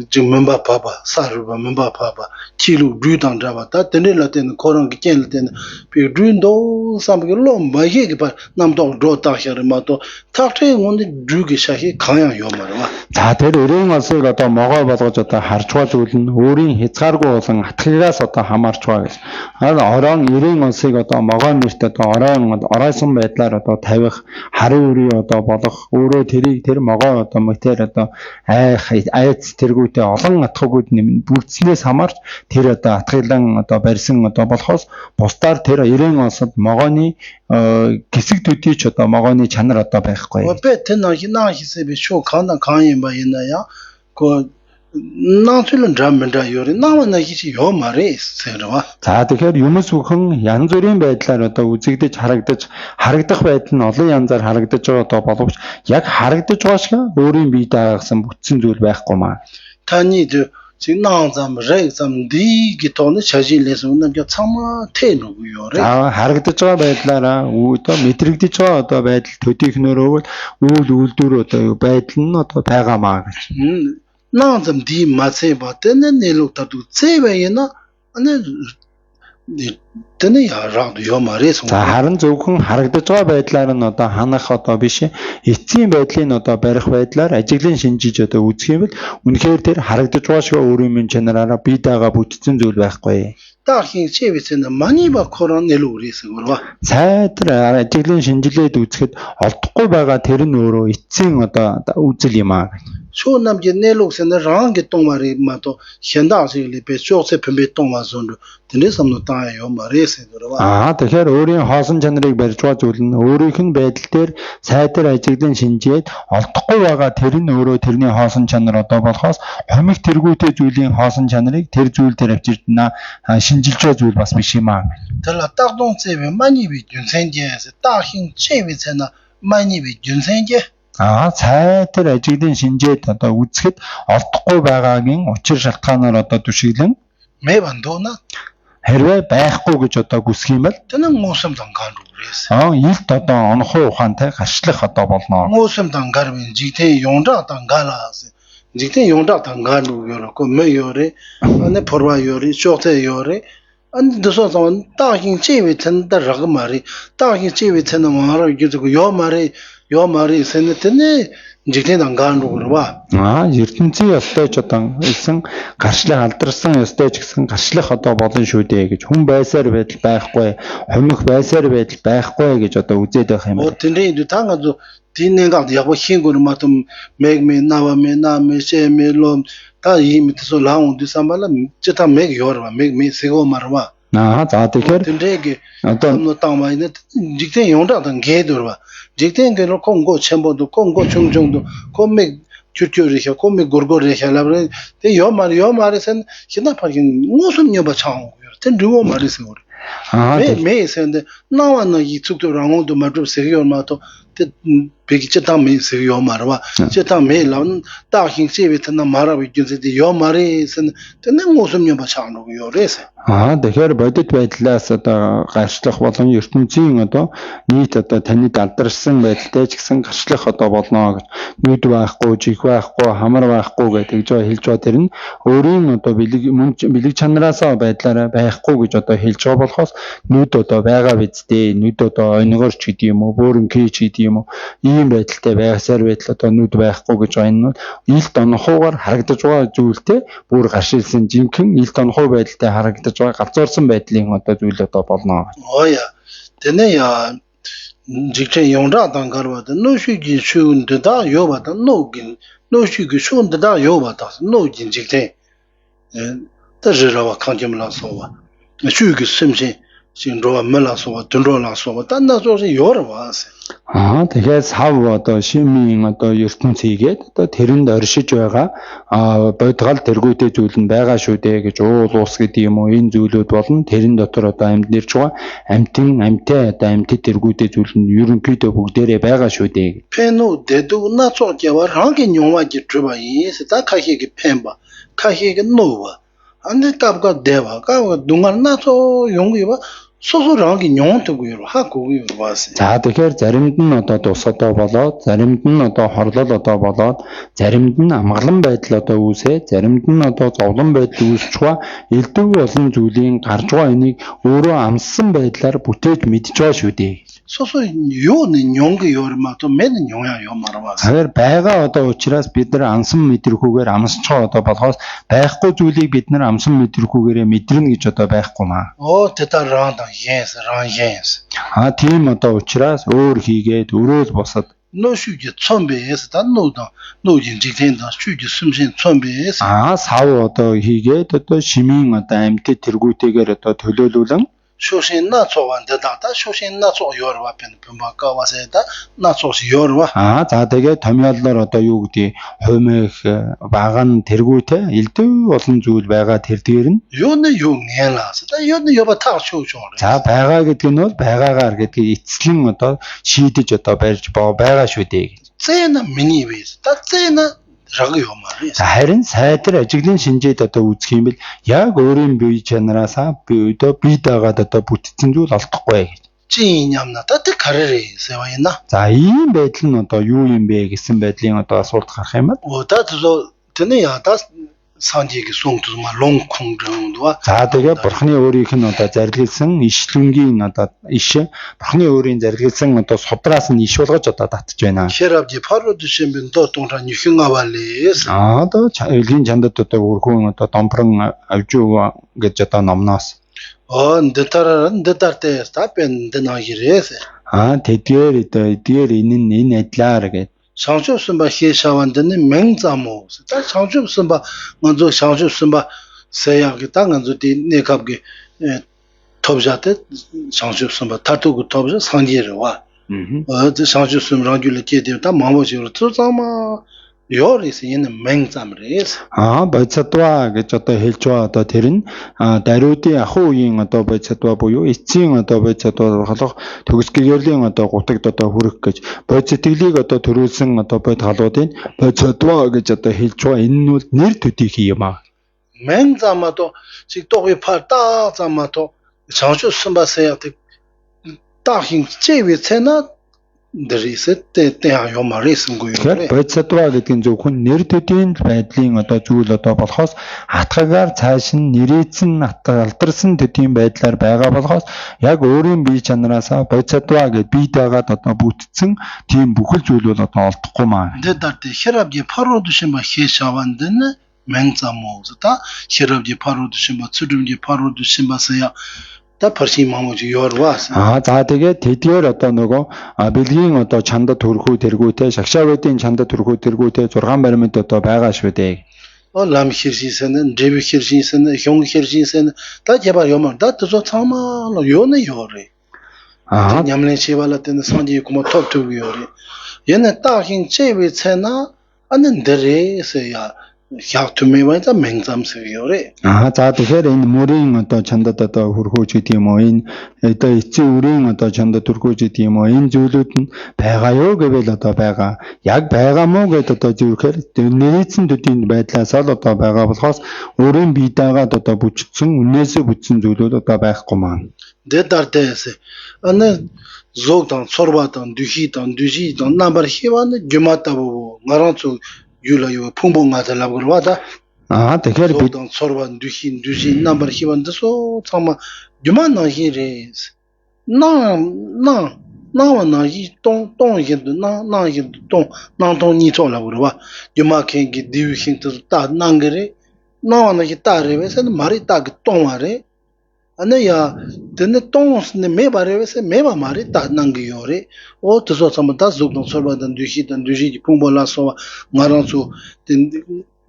지금 멤버 봐봐 사르바 멤버 봐봐 티루 류당 잡았다 데네라 때는 코랑 기견 때는 비 류도 삼게 롬바게 봐 남도 로다셔를 마도 탁트에 온데 류기 샤히 강양 요마라 За тэр өрийн улсыг одоо могоо болгож одоо харж байгаа зүйл нь өөрийн хязгааргүй болон атгагаас одоо хамаарч байгаа гэж. Орон 90 улсыг одоо могоо нэрт одоо оройсон байдлаар одоо тавих харин үрий одоо болох өөрөө тэр могоо одоо мэтэр одоо айц тэргүүтээ олон атгагууд бүгдснээс хамаарч тэр одоо атгалан одоо барьсан одоо болохоос бусдаар тэр 90 улсад могооны хэсэг төдий ч одоо могооны чанар одоо байхгүй. 나히세비 쇼 강나 강인 바이나야 그 나출은 잠면다 요리 나만 나기시 요 말에 있어요. За тэгэхээр юмс бүхэн янз бүрийн байдлаар одоо үзэгдэж харагдах байдал нь олон янзаар харагдаж байгаа одоо боловч яг харагдаж байгаа шиг өөрийн бие даагсан бүтсэн зүйл байхгүй маа. 타니도 지금 나zam레zam디 기토는 자질에서 남자 참아 태누고요. харагдаж байгаа байдлаараа одоо мэдрэгдэж байгаа одоо байдал төдийхнөрөө үйл үйлдвэр одоо байдал нь одоо байгаамаа гэж. 나zam디 마세바 때는 내lok다도 제외나 아니 тэний яараад ёо марээс. За харин зөвхөн харагдаж байгаа байдлаар нь одоо ханах одоо биш эцсийн байдлын одоо барих байдлаар ажиглан шинжиж одоо үзэх юм бол үнэхээр тэр харагдаж байгаа шиг өөрийн мөн чанараараа бие даага бүтцэн зүйл байхгүй. Дахин чивэцэн маниба корон нэлүүрээс гөрва. Цайдар ажиглан шинжилээд үзэхэд олдохгүй байгаа тэр нь өөрөө эцсийн одоо үзэл юм аа. Шо намжи нэлүүсэнд ранги томари мато хяндаасили бэчоцэ пэмбэ томасонд тэнэсамно тааяо марээс гөрва. Тэгэхээр өөрийн хоосон чанарыг барьж байгаа зүйл нь өөрийнх нь байдал дээр сайдар ажиглан шинжээд олдохгүй байгаа тэр нь өөрөө тэрний хоосон чанар одоо болохоос хомиг тэргүүтэй зүйлийн хоосон чанарыг тэр зүйл дээр авчирч шинжилж байгаа зүйл бас биш юм аа. Тэр тагдон цэвэ маниби дүнсэнжээс дахин чэвэцэна маниби дүнсэнжээ цайдар ажиглан шинжээд одоо үзэхэд олдохгүй байгаагийн учир шалтгаанаар одоо түшиглэн мэвандона хэрвээ байхгүй гэж одоо гүсэх юм бол тэнийг муусам дангаар үрээс. Илт одоо онхоо ухаантай гарчлах одоо болно. Муусам дангаар минь жигтэй 용자 дангаалаас жигтэй 용자 дангаар нүгөрөхгүй мэёрэ ане порва ёри шоте ёри 안 도서선 다hin 제외된다 라고 말이 다hin 제외되는 말을 이기고 요 말이 세네테네 жигтэй дангаан руу ба. ертөнцийн ёстой ч одоо исэн гарчлах алдарсан ёстой ч гэсэн гарчлах одоо болно шүү дээ гэж хүн байсаар байдал байхгүй, хомих байсаар байдал байхгүй гэж одоо үзээд байх юм байна. Тэндээ таагаад динэнгаад яг хингүр матум мэгмэ навамэ намэ шэмэлом та иймэтсо лаун дисамбала чата мэг ёрва мэг сего марва. За тэгэхээр тэндээ одоо таамайна жигтэй 용자дан гээдөрва. жигтэй гээ конго 쳔보도 кон고 중중도 콤맥 큐큐리혀 콤맥 고르고리혀 라브레 데 요마리선 히나파긴 무슨 여바 차오고요. 된 르고 말이서 그래. 매매선데 나와는 이쪽도 랑온도 맞고 세요 마도 베기체다 메세요 말와 제타 메라운 다힌 세베트나 마라비 준세데 요 말이선 되는 무슨 여바 차오고요. 그래서 тэгэхээр бодит байдлаас одоо гарчлах болон ертөнцийн одоо нийт одоо таны алдарсан байдалтай ч гэсэн гарчлах одоо болно гэж нүд байхгүй, жих байхгүй, хамар байхгүй гэдэг хэлж байгаа тэр нь өөрийн одоо бэлэг чанараасаа байдлаараа байхгүй гэж одоо хэлж байгаа болохоос нүд одоо байгаа бидтэй, нүд одоо ойногоорч гэдэг юм уу, бөөрн кич гэдэг юм уу, ийм байдалтай байсаар байдал одоо нүд байхгүй гэж байгаа нь илт онхуугаар харагдаж байгаа зүйлтэй бүр гаршилсан жинхэнэ илт онхуу байдалтай харагдаж галзуурсан байдлын одоо зүйл одоо болно. Оя. Тэний жигтэй 용자 дангарвад нөөшиги шүүндэда ёбата нөөгин нөөшиги шүүндэда ёбата нөөгин жигтэй. Тэжэрава канжимласова. Шүүги сэмши 신로와 mel라소와 든로라소와 단나소시 요르와세. Тэгэхээр сав одоо шимийн одоо ертөнц хийгээд одоо тэрэнд оршиж байгаа бодгал тэргүүтэй зүйл нь байгаа шүү дээ гэж уул уус гэдэг юм уу энэ зүйлүүд болон тэрэн дотор одоо амьд нэрж байгаа амьтай одоо амьтад тэргүүтэй зүйл нь ерөнхийдөө бүгдээрээ байгаа шүү дээ. 페노 데도 나초 개와 랑게 뇽와지 드바이 스타 카히게 펜바 카히게 노와 안데 갑가 데바 갑가 둥가 나초 용기바 소소랑게 뇽토고요 하고요 바세. За тэгэхээр заримд нь одоо тус одоо болоод заримд нь одоо хорлол одоо болоод заримд нь амгалан байдал одоо үүсээ заримд нь одоо зовлон байдал үүсч байгаа элдв болон зүйлийн гарч байгаа энийг өөрөө амссан байдлаар бүтээж мэдж байгаа шүү дээ. 소소 요는 뇽게 요르마도 매는 뇽야 요 말아봐서. Тэгэхээр байгаа одоо учраас бид нар амсан мэдрэхүүгээр амсч байгаа одоо болохоос байхгүй зүйлийг бид нар амсан мэдрэхүүгээрээ мэдрэнэ гэж одоо байхгүй маа. 대단하다. yes, yes. Тийм одоо учраас өөр хийгээд өрөөл босоод 노슈지 촌베에서 다 노진 직된다 슈지 숨신 촌베에서 сав одоо хийгээд одоо шимийн одоо амьтад тэргүүтэйгээр одоо төлөөлүүлэн 쇼신 나초완데다다 쇼신 나초 요르와 펜바가 와세다 나초시 요르와 за тэгээд томьёолоор одоо юу гэдэг хумих баган тэргүүтэй элдв олон зүйл байгаа тэрдгээр нь 요는 용해라서 다 요는 요바 타쇼쇼 за байгаа гэдэг нь бол байгаагаар гэдгийг эцлэн одоо шийдэж одоо барьж байгаа шүү дээ. 쟤는 미니베스 다 쟤는 라고요 말이야. харин сайдар ажиглын шинжээд одоо үзэх юм бэл яг өөрийн бие чанараасаа биедээ дагаад одоо бүтцэн зүйл олдохгүй гэж. 찐냠나 따뜻 가르리 세와이나. За ийм байдал нь одоо юу юм бэ гэсэн байдлын одоо асуулт гарах юм байна. 오다도 드네야 다 산지기 송투마 롱콩정도와 За тэгээ бурхны өөрийнх нь одоо зарилсан ишлэнгийн одоо иш бурхны өөрийн зарилсан одоо судраас нь иш болгож одоо татж байна. хераб지 파로 드시면 더 동산 유흥아발리스. Одоо элгийн чандад одоо өрхөн одоо домброн авж өгөө гэж одоо номноос. ndetarte stapen denagirese. Тэдгээр эдгээр энэ адилаар гэж 상주스바 히샤완데는 맹자모. 딱 상주스바 먼저 상주스바 세야기 땅은저디 네갑게 톱자데 상주스바 타투고 톱자 상지르와. 저 상주스바 라줄레 제데다 마모지로 투자마 요리스 얘는 맹자므레스. бодисатва гэж одоо хэлж байгаа одоо тэр нь даруйдын ахуй үеийн одоо бодисатва буюу эцсийн одоо бодисатва болох төгс гэрлийн одоо гутагд одоо хүрэх гэж бодисэтгэлийг одоо төрүүлсэн одоо бод халуудын бодисатва гэж одоо хэлж байгаа. Энэ нь бол нэр төдий юм аа. 맹자마도 직도의 팔다 자마도 장수 선바세야 다힌 제위 채나 дэрисэт тэяа юмарсэн гоо юм. бодисатва гэдэг нь зөвхөн нэр төдийн байдлын одоо зүйл одоо болохоос атгагаар цааш нь нэрийцэн алдарсан төдийн байдлаар байгаа болохоос яг өөрийн бие чанараасаа бодисатва гэж бие дагаад одоо бүтцэн тийм бүхэл зүйл бол одоо олдохгүй маа. Дэдэрт хераб지 파로드시마 히샤완데네 맹자모스다 хераб지 파로드시마 цүрэм지 파로드시마세야 та парши маамж ёрвас. За тэгээд тэдгээр одоо нөгөө бэлгийн одоо чандад төрхүү тэргүүтэй шагшаавуудын чандад төрхүү тэргүүтэй 6 баримт одоо байгаа шүү дээ. лам хиршисэн, дэв хиршисэн, хёнг хиршисэн та 제발 요만 다 тусо цама 요네 요레. 냠레 시발라테는 산지 고모 톱투 요레. 얘네 따힌 제비 채나 안는 데레세야 хягтумэвайта 맹замсэёрэ. За тэгэхээр энэ мөрийн одоо чандад одоо хөрхөөж гэдэг юм уу энэ одоо эцсийн үрийн одоо чандад хөрхөөж гэдэг юм уу энэ зүйлүүд нь байгаа юу гэвэл одоо байгаа. Яг байгаа мó гэдээ одоо зөвхөр нэрийцэн төдийн байдлаас л одоо байгаа болохоос өөрийн бие даагаад одоо бүжигдсэн үнээсээ бүтсэн зүйлүүд одоо байхгүй маань. Дэдартээс ане зогдан цорбадан дүхидан дүжидан намбар хиван гүматабу ngaranцу юлаю 풍봉하달라 그러다. тэгэхээр бид 서로만 두신 남발 희반데서 정말 유만나히레스 나나나나이 똥똥이도 나나이도 똥 나똥이 좋아라 그러봐. 유마케기 디우힌도 다 난거래. 나나기 따르면서 말이 딱 똥하래. 아니야 근데 똥스네 매바레서 매바 말이 딱 난기요래. 저서 참다 죽동 서버던 두시던 두시 풍bol라서 ngaransu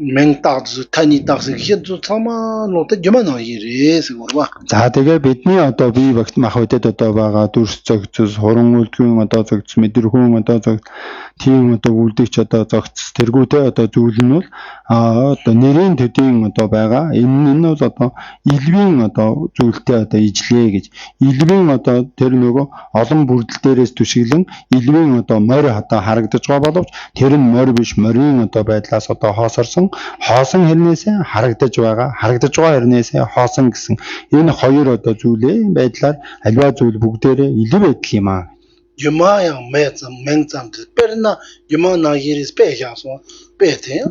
맹딱스 타니 딱스 현주 참아 노트 저만 이래서 그러봐. За тэгээ бидний одоо бие багт мах үдэд одоо байгаа дүрс зөгцөс хуран үлдгэн одоо зөгц мэдэрхүүн одоо зөгц тийм одоо үлдэгч одоо зөгц тэргүүтэй одоо зүйл нь бол одоо нэрийн төдийн одоо байгаа. Энэ нь бол одоо илвийн одоо зүйлтэй одоо ижлээ гэж. Илвийн одоо тэр нөгөө олон бүрдэл дээрээс түшиглэн илвийн одоо морь одоо харагдаж байгаа боловч тэр нь морь биш, морийн одоо байдлаас одоо хоосорсон хоосон хэрнээсээ харагдаж байгаа хэрнээсээ хоосон гэсэн энэ хоёр одоо зүйлээ байдлаар альва зүйл бүгдээрээ илүү байдал юм аа. 유마야 맹zam들 빼나 유마나 이리스 빼야서 빼대.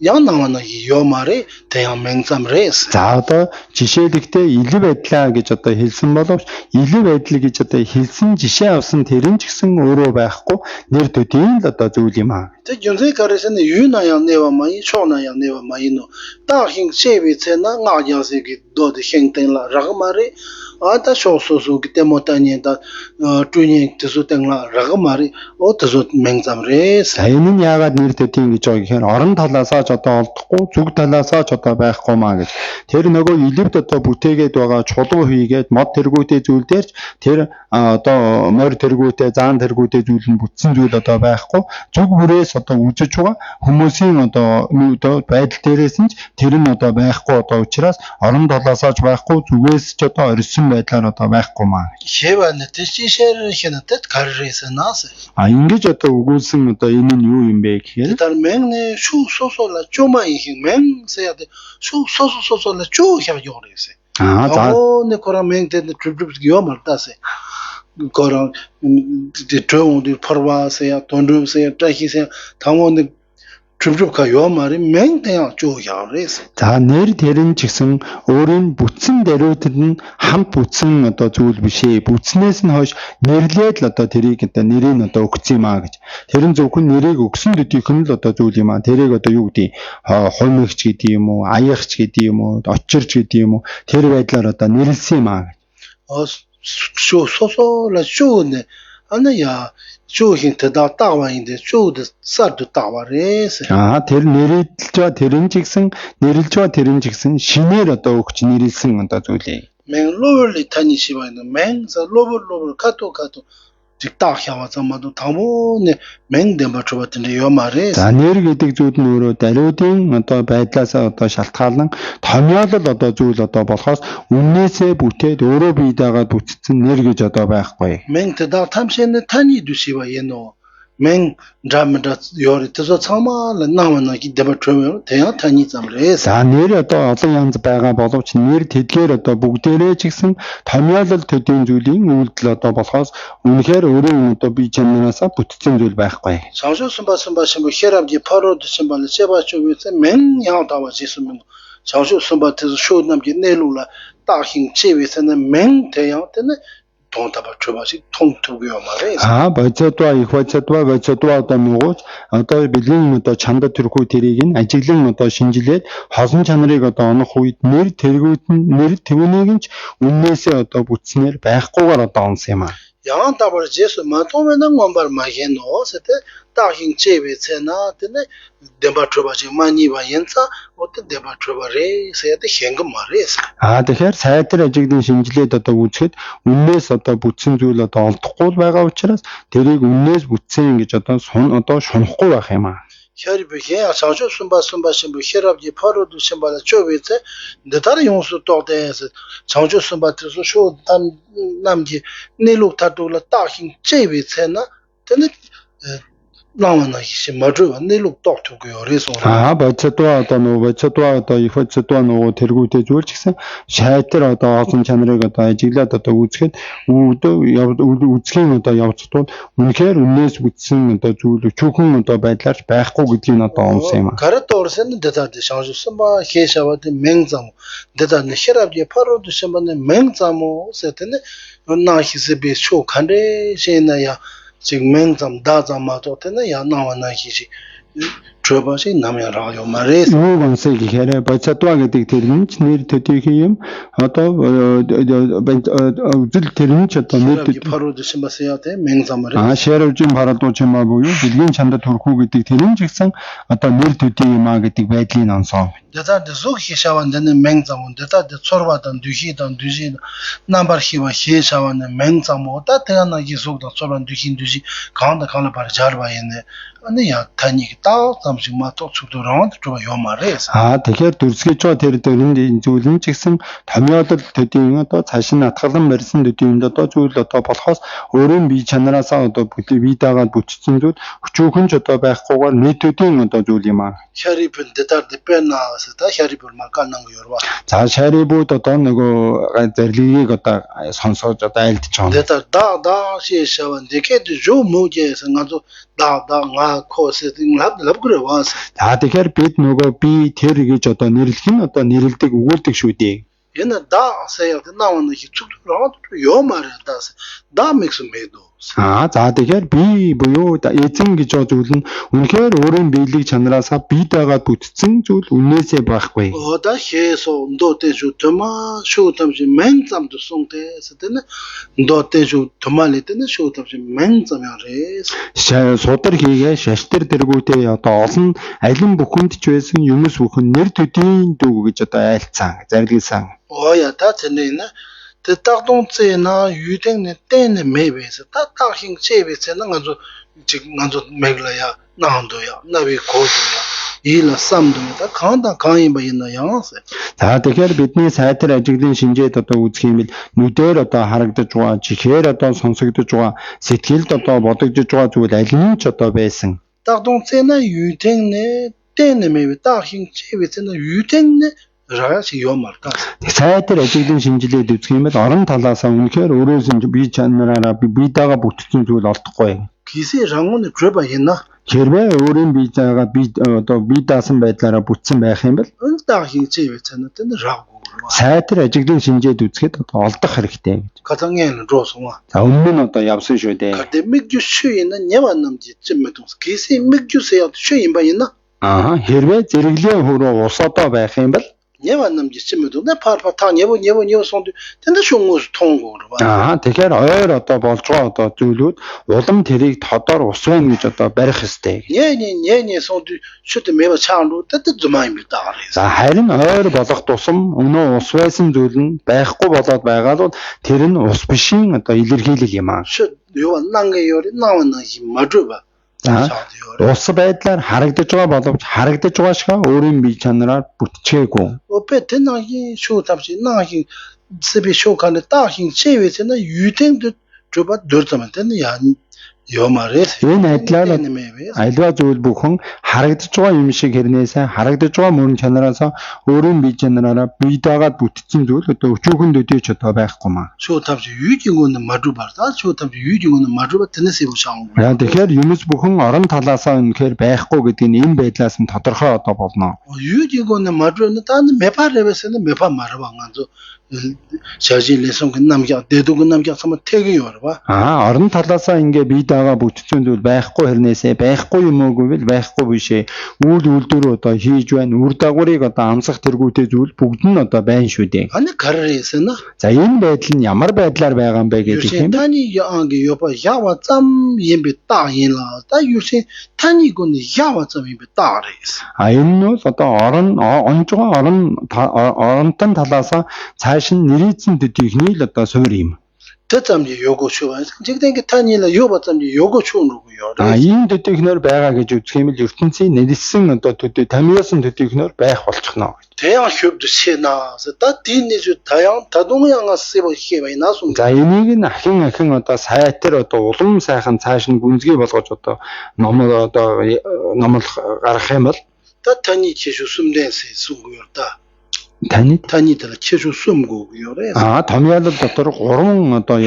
양나만나 요마리 대양 맹zam레스. За одоо жишээлэгтээ илүү байдлаа гэж одоо хэлсэн боловч илүү байдал гэж одоо хэлсэн жишээ авсан тэр нь ч гэсэн өөрөө байхгүй нэр төдийн л одоо зүйл юм аа. 저 연세 가르에서는 유나양 내와 많이 초나양 내와 많이 노 다힌 세비체나 나야세기 도드 행땡라 라가마리 아다 쇼소소 그때 못하니다 트레이닝 төсөтэнла 라가마리 어떠서 맹잠레스. За энэ нь яагаад нэр төдийн гэж байгаа гэхээр орон талаасаа ч одоо олдохгүй зүг талаасаа ч одоо байхгүй маа гэж. Тэр нөгөө илүүд одоо бүтээгээд байгаа чулуу хийгээд мод тэргүүтэй зүйл дээрч тэр одоо морь тэргүүтэй заан тэргүүтэй зүйл нь бүтсэн зүйл одоо байхгүй зүг бүрээс одоо үзэж байгаа хүмүүсийн одоо байдал дээрээс нь тэр нь одоо байхгүй одоо учраас орон талаасаа ч байхгүй зүгээс ч одоо орьсон байдлаар одоо байхгүй маа. 쉐바네 뜻이셔를 해놨듯 가르에서 나서. Ингэж одоо өгүүлсэн одоо энэ нь юу юм бэ гэхээр дар 맹네 슈 소소라 쪼마 이히 맹세야데 슈 소소소소라 쪼 해요레세. за 네 코라 맹데 트립 요말다세. 거랑 드트온디 퍼와세야 돈르세야 따히세야 당원데 트립가 요말이 맹대야 쪼 야레세. За нэр тэр нь ч гэсэн өөрийн бүтсэн даруйдад нь хамт бүтсэн одоо зүйл биш ээ. Бүтснээс нь хойш нэрлээд л одоо тэрийг одоо нэрийг одоо өгсөн юм аа гэж. Тэр нь зөвхөн нэрийг өгсөн төдийх нь л одоо зүйл юм аа. Тэрийг одоо юу гэдэг хомигч гэдэг юм уу, аягч гэдэг юм уу, очирч гэдэг юм уу. Тэр байдлаар одоо нэрлсэн юм аа гэж. 쇼 소소라 쇼네 아나야 쇼힌 대다 따와인데 쇼드 싸도 따와레세. Тэр нэрлж байгаа тэр нь ч гэсэн шинээр одоо өгч нэрлсэн одоо зүйлээ. 맹 로벌리 타니시바는 맹자 로벌 카토 직다 향와자마도 다모네 맹데 맞춰봤는데 요 말에. За нэр гэдэг зүйл нь өөрөө даруйдын одоо байдлаас одоо шалтгаалan томьёолол одоо зүйл одоо болохоос үннээсээ бүтээд өөрөө биедаага бүтцэн нэр гэж одоо байхгүй. 맹데다 탐시네 타니 두시바 예노 맹 잠다 요리 뜻서 참아라 나만나기 데바트면 대야 타니 잠레스. За нэр одоо олон янз байгаа боловч нэр тэдгээр одоо бүгдээрээ ч гэсэн томьёолол төдийн зүйлийн үйлдэл одоо болохоос үнэхээр өөрөө одоо бие чанараасаа бүтцэн зүйл байхгүй. 장수 선바신부 혈압지 파로드 신발을 세바쇼에서 맹양 다와지스면 장수 선바트에서 쇼남지 내루라 다힌 제위에서는 맹대양 때는 돈다바 줘봐시 통투고요 말에. Боцодва их боцодва одоо нуугууч одоо бэлгийн одоо чамда төрхүү тэрийг нь ажиглан одоо шинжилээд хосон чанарыг одоо онох үед нэр тэрүүнийг нь ч үннээсээ одоо бүтснээр байхгүйгээр одоо онсон юм аа. 양한 답을 제수 마토면은 원발 마겐노 세테 다힌 제위에서나 때는 데바 줘봐시 많이 봐 연사 어떤 데바 줘봐래 세테 현금 말에서. Тэгэхээр сайдар ажиглан шинжилээд одоо үзэхэд үннээс одоо бүтсэн зүйл одоо олдохгүй байгаа учраас тэрийг үннээс бүтсэн гэж одоо шунахгүй байх юм аа. 혈비게 아사조 순바신부 혈압지 파로도 신발을 쪼베체 데다리 용수 또대에서 장조 순바트서 쇼 남지 내룩타도라 다힌 제비체나 근데 나만나 이시 맞어 내룩 또투고요 그래서 боцодва одоо их боцодва нөгөө тэргүүтэй зүйл ч гэсэн шайтар одоо осон чанарыг одоо ажиглаад одоо үзэхэд үзэхийн одоо явцдууд үнэхээр үннээс бүтсэн одоо зүйл өчүүхэн одоо байдлаар байхгүй гэдгийг одоо онсон юм аа. 가르토 орсен 데다데 샹주스 바 헤샤바데 맹잠 데다네 혈압지 파로도 신발에 맹잠오 세테네 나히스베 쇼 칸데 제나야 지금 맹잠 다잠마도 때는 야 나와나 히지 줘봐시 남야라요 말레스 Юу гонсэй гэхээр боцодва гэдэг тэрэн ч нэр төдийхөн юм одоо үзэл тэрэн ч одоо нэр төдий 파로드 심바세야데 맹자마레 шаарвжин паралдуу чимаа буюу дэлхийн чандад төрхүү гэдэг тэрэн ч гэсэн одоо нэр төдий юм а гэдэг байдлыг онсон. 데자데 조히샤완데는 맹자문 데자데 초르바던 두히던 두지 남바히와 히샤완데 맹자모다 대한나 기속도 초르반 두힌 두지 강다 강라 바르 잘바이네 아니야 타니 다 잠시 마토 추도랑 좀 요마레스 Тэгэхээр дүрсгэж байгаа тэр дөрөнд зүйл нь ч гэсэн томьёолол төдийн одоо цааш нь атгалан барьсан төдийн одоо зүйл одоо болохоос өөрийн бие чанараасаа одоо бие даагаад бүтцэн зүйл өчөөхөн ч одоо байхгүйгээр нийт төдийн одоо зүйл юм аа. 샤리분 데다데 페나스다 샤리분 마카난 거 요르바 За шарибууд одоо нөгөө зарилгийг одоо сонсоож одоо айлдж байгаа. 데다 다다 시샤완 데케드 조 모제스 나조 다다 가 코스 랍 그래 와스 За тэгэхээр бид нөгөө би тэр гэж одоо нэрлэх нь одоо нэрлдэг өгүүлдэг шүү дээ. 얘는 다 세요 나오는 이 축도랑 요마레 다스 다 믹스 메도 За тэгэхээр би буюу эзэн гэж байгаа зүйл нь үнэхээр өөрийн биелэг чанараасаа бие даагаад бүтцэн зүйл үнээсээ байхгүй. 어다 해서 너대주 더마 쇼담지 맹잠도 송대 스데네 너대주 더말레데네 쇼담지 맹잠야레 Судар хийгээ шалтар дэргүүтэй одоо олон алин бүхэнд ч байсан юмс бүхэн нэр төдийн дүү гэж одоо айлцсан зарлигсан. 어야 다 전에나 대딱동체나 유댕네 땡네 매베서 딱딱힌 제베서는 아주 지금 아주 맥라야 나온도야 나비 고도야 이라 삼도다 간다 간이 바이나 양세 За тэгэхээр бидний сайтар ажиглын шинжээд одоо үзэх юм бил нүдээр одоо харагдаж байгаа, чихээр одоо сонсогдож байгаа, сэтгэлд одоо бодогдож байгаа зүйл аль нь ч одоо байсан. 딱동체나 유댕네 땡네 매베 딱힌 제베서는 유댕네 라야시 요말다 Сайтар ажиглын шинжилээд үзэх юм бол орон талаасаа үнэхээр өөрөөс нь бие чанараараа бие даага бүтцэн зүйл олдохгүй. 기세 장군의 줘봐 있나 Хэрвээ өөрийн бие даагаа одоо бие даасан байдлаараа бүтсэн байх юм бол 딱힌 제베서는 라고 сайтар ажиглын шинжээд үзэхэд одоо олдох хэрэгтэй гэж. 가정에는 로송아 За өмнө нь одоо явсан шүү дээ. 근데 맥주 쉬이는 녀만남지 쯤에도 기세 맥주세요 쉬인 바 있나 Хэрвээ зэрэглэлийн хөрөө ус одоо байх юм бол 녀만남지 쯤에도 내 파파 녀보 손도 근데 쇼무스 통고로 봐 тэгэхээр ойр одоо болж байгаа одоо зүйлүүд улам тэрийг тодор ус байна гэж одоо барих ёстой. 녀 손도 쇼트 매바 차로 뜻 좀 아닙니다 За харин ойр болох тусам өнөө ус байсан зүйл нь байхгүй болоод байгаа бол тэр нь ус бишийн одоо илэрхийлэл юм аа. 쇼 요한 난게 요리 나오는 이 맞어봐 Ус байдлаар харагдаж байгаа боловч харагдаж байгаа шиг өөрийн бие чанараар бүтчихээгүй. 어페 대나기 쇼 답시 나기 스비 쇼칸에 딱힌 제베서는 유댕도 줘봐 덜자면 되는 야 요마레 Энэ адилаар альва зүйл бүхэн харагдаж байгаа юм шиг хэрнээсээ харагдаж байгаа мөрөн чанараасаа өөрийн бие чанараараа бие даагаад бүтцэн зүйл одоо өчүүхэн дөдөж одоо байхгүй маа. 쇼 답시 유딩은 맞어봐다 쇼 답시 유딩은 맞어봐 되는세 보상 Яа тэгэхээр юмс бүхэн орон талаасаа үнэхээр байхгүй гэдэг нь энэ байдлаас нь тодорхой одоо болно. 유딩은 맞어는 단 메파레베서는 메파 말아봐가지고 자지 레송 그 남자 대도 그 남자 한번 태기요 봐 Орон талаасаа ингээ бие даагаа бүтцэн зүйл байхгүй хэрнээсээ байхгүй юм уугүй л байхгүй бишээ. Үйл үйлдвэр одоо хийж байна. Үр дагаврыг одоо амсах тэргүүтэй зүйл бүгд нь одоо байна шүү дээ. 아니 가르에서나 За энэ байдал нь ямар байдлаар байгаа юм бэ гэдэг юм бэ? 유신 타니 야게 요바 야와 짬 임비 따인라 다 유신 타니 군이 야와 짬 임비 따레스 Энэ нь бол одоо онж байгаа оронтон талаасаа цааш нь нэрийцэн төдийхний л одоо суурь юм. 대짬지 요거 쇼 지금 이게 타니라 요바 짬지 요거 쇼는고요 Ийм төдийхнөр байгаа гэж үзэх юм бол ертөнцийн нэрсэн одоо тамиасан төдийхнөр байх болчихно. 대양 협도 세나서 다 디니주 다양 다동양아 세보 хийвэ наасун За энийг нь ахин одоо сайтар одоо улам сайхан цааш нь гүнзгий болгож одоо номол гаргах юм бол 다 타니 제주 숨된세 숨고요다 таны 타니들 제주 숨고요래 томьёолол дотор 3 одоо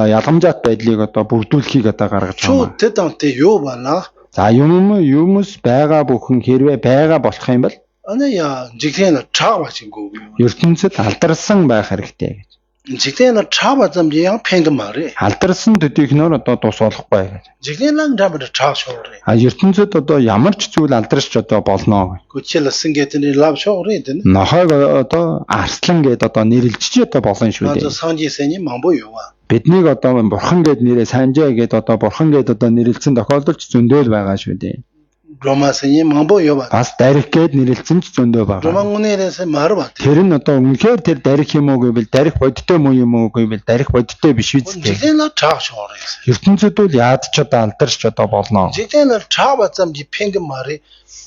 яламжаат байдлыг одоо бүрдүүлэхийг одоо гаргаж 쇼 байна. 대당때 요발라 За юмс байгаа бүхэн хэрвээ байгаа болох юм бол 아니야 직행을 차와진 거고요 ертөнцид алдарсан байх хэрэгтэй гэж. 직대는 차바 좀 양 팽도 말이. Алдарсан төдийхнөр одоо тус болохгүй гэж. 직대는 잡을 차쇼래. ертөнцид одоо ямар ч зүйл алдарч одоо болно. 그치를 승계들이 랍쇼래 되는. Нохойг одоо арслан гэдээ одоо нэрлэлж одоо болно шүү 맞아 дээ. 상지선이 망보요와. Биднийг одоо бурхан гэд нэрээ санжаа гэд одоо бурхан гэд одоо нэрлэлсэн тохиолдол ч зөндөө л байгаа шүү дээ. 로마선이 망보요와. Бас дарих гэд нэрлэлсэн ч зөндөө байгаа. 로마군에서 말을 봤대. Тэр нь одоо үнэхээр тэр дарих юм уу гэвэл дарих бодиттой муу юм уу гэвэл дарих бодиттой биш үү? 직대는 차쇼래. ертөнцид бол яад ч одоо алдарч одоо болно. 직대는 차바 좀 팽도 말이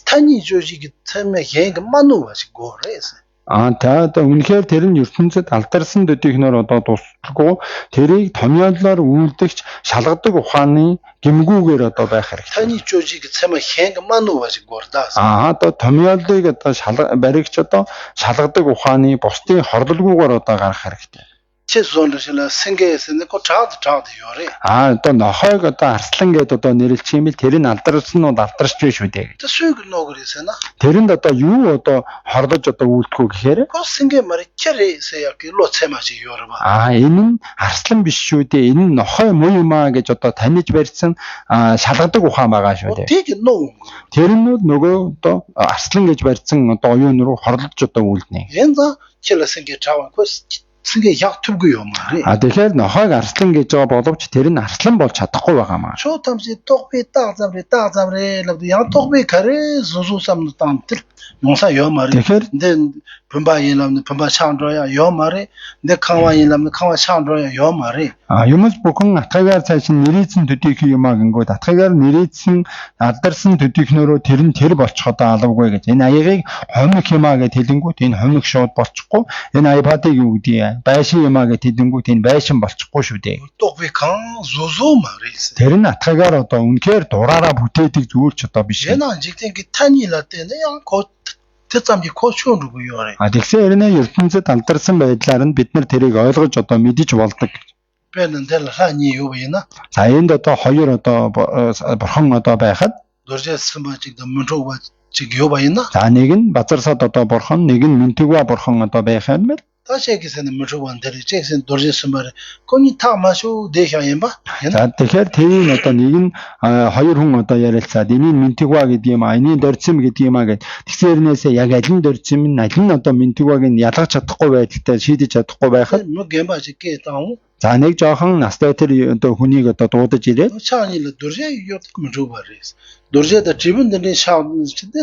탄이 조직이 처음에 행가 만누와시 고래서. Та одоо үнэхээр тэр нь ертөнцид алдарсан төдийхнөр одоо тусдаггүй тэрийг томьёолоор үйлдэгч шалгадаг ухааны гимгүүгээр одоо байх хэрэгтэй. 탄이 조직이 처음에 행가 만누와시 고르다스. Одоо томьёолыг одоо баригч одоо шалгадаг ухааны бусдын хорлолгүйгээр одоо гаргах хэрэгтэй. 최소한도실라 생계에서는 그 차도 요래. Одоо нохойг одоо арслан гэд одоо нэрлэж юм бэл тэр нь алдарсан нь алдарч биш үү дээ. 또 수익을 넣으래서나. Тэрэнд одоо юу одоо хорлож одоо үйлдэхүү гэхээр 그 생계 말이 캐리서야 그 로체마시 요르바. Энэ нь арслан биш шүү дээ. Энэ нь нохой муу юм аа гэж одоо таньж барьсан шалгадаг ухаан байгаа шүү дээ. 되게 넣은 거. Тэр нь нөгөө одоо арслан гэж барьсан одоо оюун руу хорлож одоо үйлдэнэ. 현자 킬러 생계 자원 그 생계 약 투고요 말이. Тэгэхээр нохойг арслан гэж байгаа боловч тэр нь арслан болж чадахгүй байгаа маа. 저 탐시 똑비 딱잡리 라도 양 똑비 가래 조조삼도 땀들 농사 요 말이. Тэгэхээр 근데 분바인람도 분바 창조야 요 말이. 내 강화인람도 강화 창조야 요 말이. Юмс бүхэн атгаагаар цааш нь нэрийдсэн төдийх юм аа гингүүд атгаагаар нэрийдсэн алдарсан төдийхнөрөө тэр нь тэр болчих одоо алавгүй гэж. Энэ аягийг хомиг юм аа гэж хэлэнгүүт энэ хомиг шууд болчихгүй. Энэ айпадыг юу гэдэг байшин юм аа гэж хэлэнгүүт энэ байшин болчихгүй шүү дээ. 똑비 강 조조 말이. Тэр нь атгаагаар одоо үнэхээр дураараа бүтээдэг зүйлч одоо биш. 얘는 직전 그 탄이라 때는 양곧 대참지 코쇼르고 요래. Тэгсэн хэрнээ ертөнцид алдарсан байдлаар нь бид нар тэрийг ойлгож одоо мэдэж болдог. 배는 될 한이 요베나. За энд одоо хоёр одоо бурхан одоо байхад 도저히 스마직도 문조가 지 요바이나. за нэг нь базарсад одоо бурхан, нэг нь Мэнтэгва бурхан одоо байх юм байна. 다시 얘기해서는 문조가 되리. 잭슨 도저히 스마를 거기 다 마셔 대샤엠바. За тэгэхээр тэрийн одоо нэг нь хоёр хүн одоо ярилцаад энийг Мэнтэгва гэдэг юм аа, энийг Дорцим гэдэг юм аа гэд тэгсэрнээсээ яг аль нь Дорцим нь аль нь одоо Мэнтэгваг нь ялгаж чадахгүй байдалтай шийдэж чадахгүй байхад 뭐 gem바지 깨다오. за нэг жоохон настай тэр одоо хүнийг одоо дуудаж ирээд 차니를 도저히 요 문조바리스. 도저히다 지분들이 샤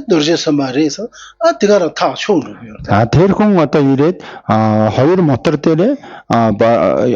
도저히 스마리스. 대가라 다 쇼르고요. тэр хүн одоо ирээд хоёр мотор дээрээ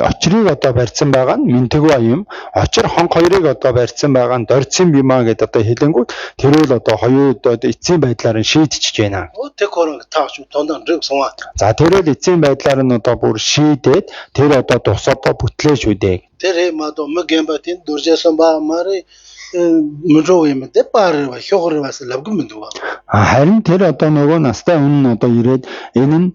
очрыг одоо барьсан байгаа нь Мэнтэгва юм. Очир хонх хоёрыг одоо барьсан байгаа нь Дорцим юм аа гэд одоо хэлэнгүүт тэрүүл одоо хоёр одоо эцсийн байдлаар нь шийдчихэж байна. 대코는 다쇼 돈단 르송아. За тэрүүл эцсийн байдлаар нь одоо бүр шийдээд тэр одоо тус одоо бүтлээ шүү дээ. तेरे मातो म गेमबातिन दुर्जे संबा मारे 문조에면 대파를 효과를 봐서 랍금도. Харин тэр одоо нөгөө настай хүн нь одоо ирээд энэ нь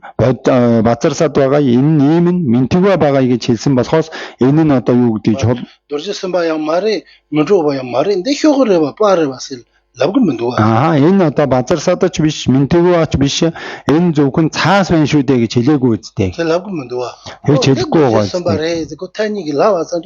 базарсад байгаа энэ ийм нь Мэнтэгва байгаа гэж хэлсэн болохоос энэ нь одоо юу гэдэг чул दुर्जे संबा 양 मारे 문조바 양 마रे 근데 효과를 봐 빠를 봤을 랍금도. Энэ одоо базарсад ч биш Мэнтэгвач биш энэ зөвхөн цаас байна шүү дээ гэж хэлээгүй үстэй. 랍금도. Тэгж хэлэхгүй байгаа. सं바레 그 타니기 라와서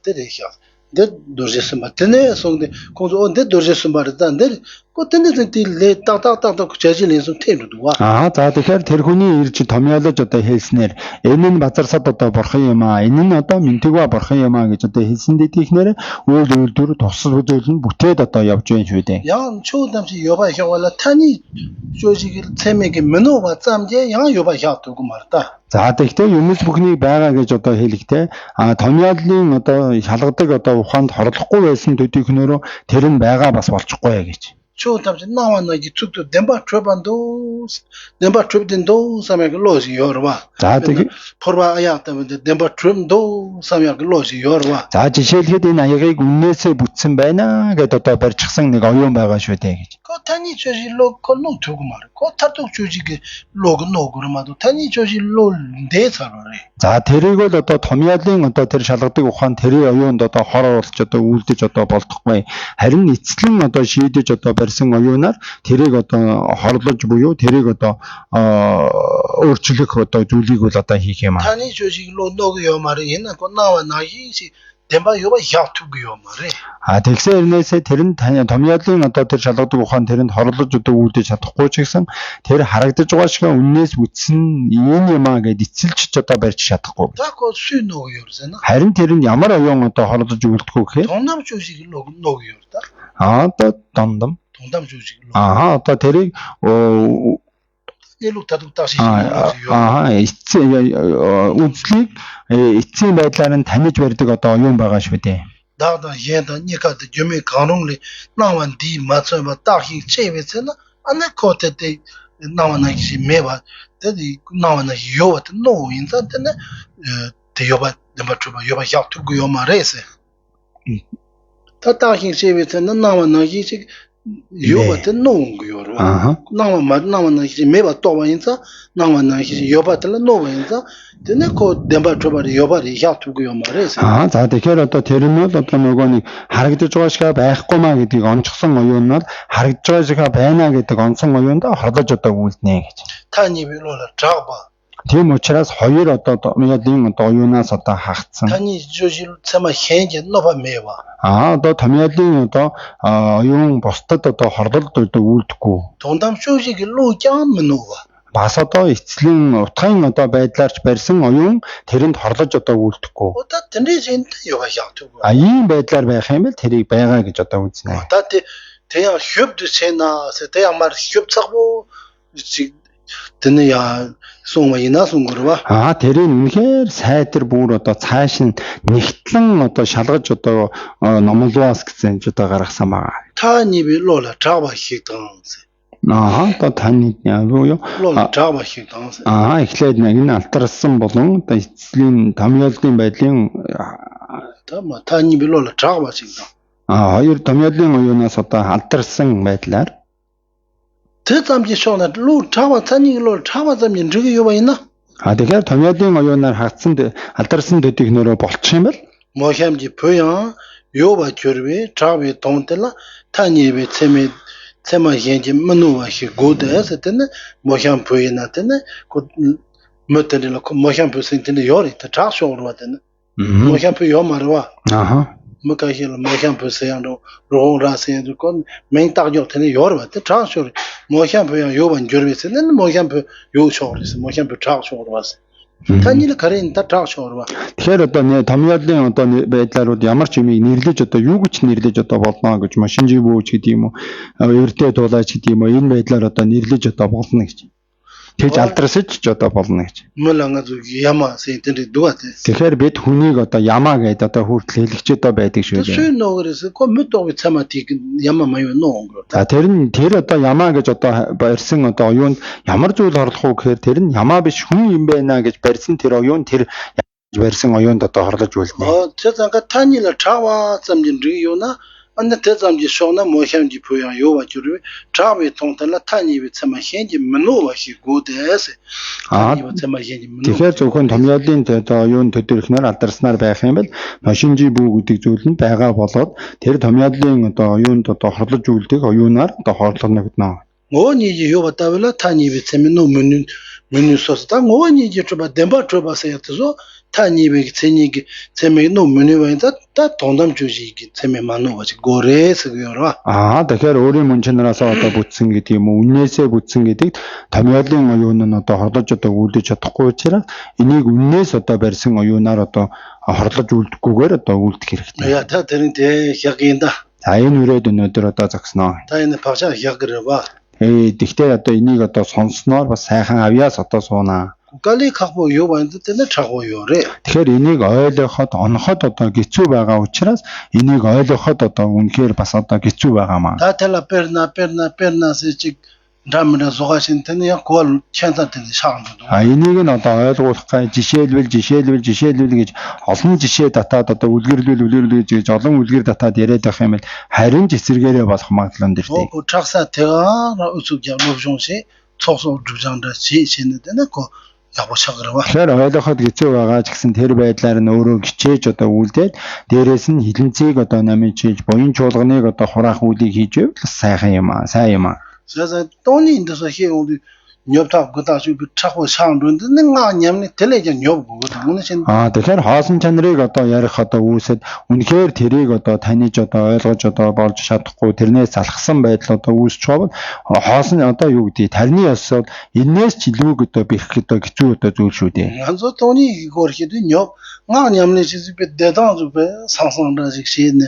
때려셔. 데 도저히 संबा 때네 송데 공조 데 도저히 सं바르다 데 고텐데 딜레 따따따따 제질인서 텐도도. За тэгэхээр тэр хүний ирж томьёолож одоо хэлснээр энэ нь базарсад одоо бурхан юм аа, энэ нь одоо Мэнтэгва бурхан юм аа гэж одоо хэлсэн дэдийхнэр үйл үйлдвэр тусал үзүүл нь бүтээд одоо явж байна шүү дээ. 양 초담시 여바 효과라 타니 조직을 세메게 면허와 짬제 양 여바 효과도 말다. За тэгтээ юмс бүхнийг байгаа гэж одоо хэлэхдээ томьёолын одоо шалгадаг одоо ухаанд хорлохгүй байсан төдийхнөрөө тэр нь байгаа бас болчихгүй гэж. 초담시 나와나 이쪽도 덴바 트랩도 사메게 로지 요르바. За тэг 포르바 아야타면 덴바 트랩도 사메게 로지 요르바. За жишээлхэд энэ аягийг үннээсээ бүтсэн байна гэдээ одоо барьчихсан нэг оюун байгаа шүү дээ гэж. 그 타니 조직로 콜로 두고 말. 그 타도 조직이 로그 노그르마도 타니 조직로 대사로래. За тэрийг бол одоо Томьёолын одоо тэр шалгадаг ухаан тэрийн оюунд одоо хор оруулж одоо үлдэж одоо болдохгүй. Харин эцэслэн одоо шийдэж одоо барьсан оюунаар тэрийг одоо хорлож буюу тэрийг одоо өөрчлөх одоо зүйлийг бол одоо хийх юм аа. Tani 조직 로노요 말이 있나 그 나와 나이시 덴바 요바 야투고요 말이. Тэгсэн хэрнээсээ тэр нь Томьёолын одоо тэр шалгадаг ухаан тэрэнд хорлож одоо үлдэж чадахгүй ч гэсэн тэр харагдаж байгаа шиг үннээс үтсэн ийм юм аа гэд эцэлж одоо барьж чадахгүй. 다고 수노요잖아. Харин тэр нь ямар оюун одоо хорлож үлдэхгүй гэхээр 동남 조직 노요다. одоо домдом. 동남 조직 노. Одоо тэрийг 일룩다도 다시 үзлийг эцсийн байдлаар нь таних барьдаг одоо оюун байгаа шүү дээ. 다다 얘다 니가도 요메 가능리 나만 디 맞춰봐 딱히 체베잖아. 안에 코테데 나만나기 메바 데디 나만나 요바도 노인자데네 대요바 넘버투바 요바 야투고요 말에세. 다다히 체베잖아 나만나기 요바도 노고요. 나만나기 메바 또와인자 나만나기 요바도 노인자 데네 코 뎀바투바 요바리 야투고요 말에세. За тэгэхээр одоо тэр нь бол одоо нөгөө нэг харагдаж байгаа шиг байхгүй маа гэдгийг онцгсон оюун нь харагдаж байгаа шиг байна гэдэг онцсон оюунд хорлож одоо үлднэ гэж. 타니 빌로라 잡아. Тийм учраас хоёр одоо Томьёолын одоо оюунаас одоо хаагцсан. 타니 조질 참아 현재 너바 메와. Одоо Томьёолын одоо оюун бусдад одоо хорлолд одоо үлдэхгүй. 동담 조직 로장 문노바. Бас одоо эцлэн утгын одоо байдлаарч барьсан оюун тэрэнд хорлож одоо үлдэхгүй. 어다 드리진 요가 야투고. Ийм байдлаар байх юм бол тэрийг байгаа гэж одоо үзнэ. 어다 대야 협도 세나 대야 말 협착고 드네야 송마이나 송거와. тэрийг үнэхээр сайтар бүр одоо цааш нь нэгтлэн одоо шалгаж одоо номлоос гэсэн ч одоо гаргасан байгаа. 타니 빌로라 잡아 히당세. Одоо таны юу 로라 잡아 히당세. эхлээд нэг нь алтарсан болон одоо эцлийн Томьёолын байдлын 타마 타니 빌로라 잡아 히당. хоёр Томьёолын оюунаас одоо алдарсан байдлаар 대담지 쇼나 로 잡아 타니 로 잡아 잠인 저기 요바 있나? тэгэхээр Томьёолын оюунаар хагцсан алдарсан төдийг нөрөө болчих юм бол 모함지 보여 요바 겨르비 잡이 동텔라 타니베 체마 현지 문노와시 고데스 때네 모함 보이나 때네 고 못들이라 모함 보신데 요리 다 잡쇼로 왔네 모함 보여 말와 뭐가실 모함 보세요로 로라세도 건 맹딱요 때네 요리 왔대 잡쇼 모함 보여 요반 겨르비스는 모함 보 요쇼르스 모함 보 잡쇼로 왔어 타니를 가린 다 잡쇼로 와 тэгэхээр одоо Томьёолын одоо байдлаарууд ямар ч юмыг нэрлэж одоо юу гэж нэрлэж одоо болно гэж машин живүүч гэдэг юм уу эрдээ дулаач гэдэг юм уу энэ байдлаар одоо нэрлэж одоо болно гэж. Тэгж алдарсаж ч одоо болно гэж. 몰랑아도 야마 세인들이 누가데 Тэгэхээр бид хүнийг одоо ямаа гэдэг одоо хүртэл хэлэгч одоо байдаг шүү дээ. 수노 그래서 컴퓨터 참아티 야마 마요 노옹 Тэр одоо ямаа гэж одоо барьсан одоо оюунд ямар зүйл орлох уу гэхээр тэр нь ямаа биш хүн юм байна гэж барьсан тэр оюун тэр барьсан оюунд одоо хорлож үлднэ. 저장가 타니를 잡아 잠진 리요나 안데 대잠지 쇼나 모향지 보여 요와 주르 잡이 통달라 타니비 참아 현지 문노와시 고데스 타니비 참아 현지 문노 Тэгэхээр зөвхөн Томьёолын одоо оюун төдөрхнөр алдарснаар байх юм бол машинжи бүү гэдэг зүйл нь байгаа болоод тэр Томьёолын одоо оюунд одоо хорлож үлдэх оюунаар одоо хорлогно гэднэ. 오니지 요바타블라 타니비 체미노 문누소스다 오니지 좀 덴바 줘봐서야도 타니비 체니기 체미노 문누바인다 다 동담 주지기 체미만노 가지 고레스 그요라 тэгэхээр өөрийн мөн чанараас одоо бүтсэн гэдэг юм уу үннээсээ бүтсэн гэдэг Томьёолын оюун нь одоо хорлож одоо үлдэж чадахгүй учраас энийг үннээс одоо барьсан оюунаар одоо хорлож үлдэхгүйгээр одоо үлдэх хэрэгтэй. Я та тэрэн дэ хягинда. За энэ үрээд өнөөдөр одоо зогсноо. Та энэ павчаа хягрэва. Тэгтээ одоо энийг одоо сонсноор бас сайхан авьяас одоо суунаа. Гали хахбо ёбанд тэнэ чагоо ёрэ. Тэгэхээр энийг ойлгоход оноход одоо хэцүү байгаа учраас энийг ойлгоход одоо үнэхээр бас одоо хэцүү байгаамаа. Та тала перна сичиг рамна зогашин тэнэ я гол чанта тэнэ шаамд. Энийг нь одоо ойлгуулах гай жишээлбэл гэж олон жишээ татаад одоо үлгэрлүүл гэж олон үлгэр татаад яриад байх юм бол харин ч эсэргээрээ болох магадлал нь дэртэй. Чагса тэга үсүг явж жонши цогсоо жужаанда шинэ тэнэ ко 야보 차그러와. Тэгэхээр ойлгоход хэцүү байгаа ч гэсэн тэр байдлаар нь өөрөө гिचээж одоо үлдээд дээрээс нь хилэнцгийг одоо намжиж буян чуулганыг одоо хураах үйлийг хийж байвал сайхан юм аа, сайн юм аа. 그래서 돈이 인데서 해 우리 녀다 그다 주 차고 상run데 내가 냠네 텔레전 녀고거든. 오늘 신 Тэгэхээр хоосон чанарыг одоо ярих одоо үүсэд үнэхээр тэрийг одоо таних одоо ойлгож одоо болж чадахгүй тэрнээс залхсан байдал одоо үүсч байгаа бол хоосон одоо юу гэдэг тарны ёсод энээс ч илүү одоо бих одоо хэцүү одоо зүйл шүү дээ. 안서 돈이 이거 이렇게도 녀 nga 냠네 지집에 대단 좀 상상라직 시네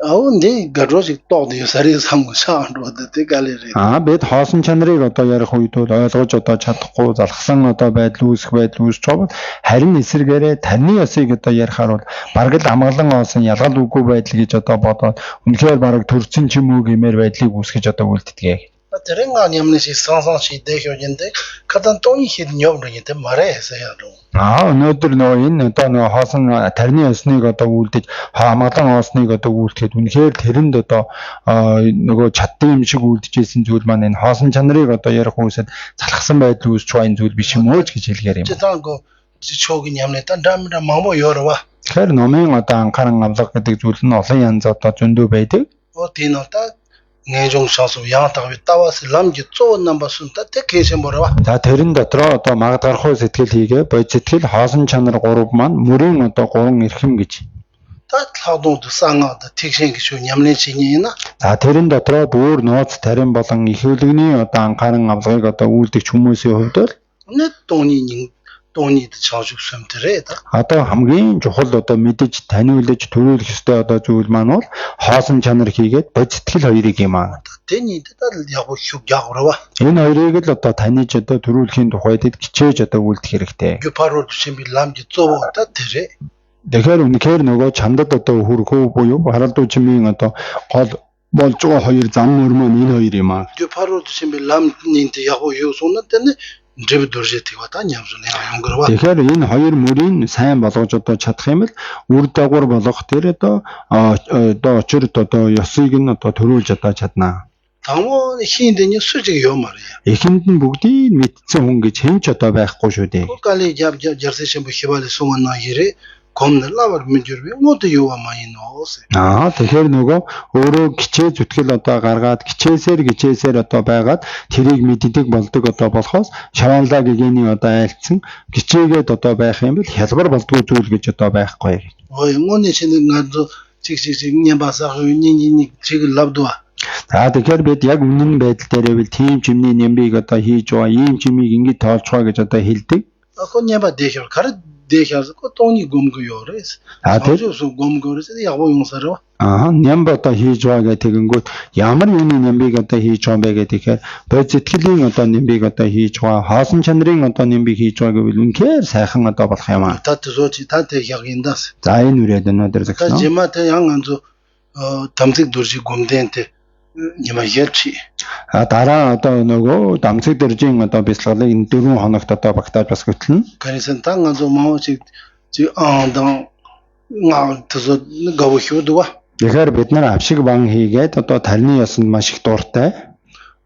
근데 가로직 또도 요사리 삼고 샤안로데 gallery. Бид хоосон чанарыг одоо ярих үед бол ойлгож одоо чадахгүй залхсан одоо байдал үүсэх үүсч байгаа бол харин эсэргээрээ тарны ёсыг одоо ярихаар бол бараг л амгаланоосон ялгал үгүй байдал гэж одоо бодоод үнэхээр бараг төрсөн ч юм уу гэмээр байдлыг үүсгэж одоо үлддэг. terrenga 냠네시 상상시 대표인데 가단 돈이 힐 녀브르인데 말해서야 로. Өнөөдөр энэ одоо хоосон тарны ёсныг одоо үлдэж амгалан оосныг одоо үлдэхэд үнэхээр тэрэнд одоо чадсан юм шиг үлдэжсэн зүйл маань энэ хоосон чанарыг одоо ярих үсэд залхсан байдал үүсч байгаа энэ зүйл биш юм уу гэж хэлгээр юм. 저단고 지초기 냠네다 담다 마모 열어와. Тэгэхээр номын одоо анхааран авлага гэдэг зүйл нь олон янз одоо зөндөө байдаг. 디노다 내종 샤수 양타가 따와서 람지 쪼은 넘버순다 택해서 뭐라와. За тэрэн дотроо одоо магадгархуй сэтгэл хийгээ бод сэтгэл хоосон чанар 3 маань мөрийн одоо 3 эрхэм гэж. 다 타도도 상아다 택생 기초 냠네 지니나. За тэрэн дотроо бүр нууц тарин болон их хөлөгний одоо анхааран авлагыг одоо үйлдэгч хүмүүсийн хувьд бол 돈이 자주 숨들에다. Одоо хамгийн чухал одоо мэдэж таниулж төрүүлэх ёстой одоо зүйл маань бол хоосон чанар хийгээд бод сэтгэл хоёрыг юм аа. 데니다 야고 휴야고라와. Энэ хоёрыг л одоо таних одоо төрүүлэхийн тухайд гिचээж одоо үйлдэх хэрэгтэй. 규파로 심비 람지 쪼보다 데레. Тэгэхээр үнэхээр нөгөө чандад одоо хөрхөө буюу харалдуу чимийн одоо гол болж байгаа хоёр зам мөр маань энэ хоёр юм аа. 규파로 심비 람닌데 야고 요소는 때네 дребдөржэтигвата нямсуны аянгэрва. Тэгэхээр энэ хоёр мөрийг сайн болгож одоо чадах юм бол үр дагавар болох тэр одоо очирт одоо ёсыг нь одоо төрүүлж одоо чаднаа. 당원 희인데니 수직이 요 말이야. Эхэнд нь бүгдийг мэдсэн хүн гэж хэн ч одоо байхгүй шүү дээ. 꼭깔리 잡저세신 부히발이 송원나 이래 검늘라버 문주르비 모두 요와 많이 넣었어. Тэгэхээр нөгөө өөрөө гिचээ зүтгэл одоо гаргаад гिचээсээр одоо байгаад тэрийг мэддэг болдог одоо болохоос шаваалаа гэгэний одоо айлцсан гिचээгээд одоо байх юм бол хялбар болдгоо зүйл гэж одоо байхгүй. ой моны шинэ гадо чигчиг нямбасаа юнини чиг лавдуа. За тэгэхээр бид яг үнэн байдал дээрээ тийм чимний нямбыг одоо хийж байгаа, ийм чимийг ингэж тоолж байгаа гэж одоо хэлдэг. 아까 нямба дэхэр кар дэхэрс ко тони гомгоёрес. 아저수 гомгоёрес яго 용사로. Нямб одоо хийж байгаа тэгэнгүүт ямар юуны нямбыг одоо хийж байгаа юм бэ гэхээр бод сэтгэлийн одоо нямбыг одоо хийж байгаа, хоосон чанарын одоо нямбыг хийж байгаа гэвэл үнэхээр сайхан одоо болох юм аа. татзочи татехягиндас. За энэ үрээд өнөөдөр зэгсэн. жимата янганзу тамзик дуржи гомдэнте нема ялчи. Дараа одоо нөгөө дамцэг дэржийн одоо бяцлаглыг 4 хоногт одоо багтааж бас хөтлөнө. Канисан танганзу маочи дан наа төсө гавхиудва. Тэгэхээр бид нар авшиг бан хийгээд одоо тарны ёсонд маш их дуртай.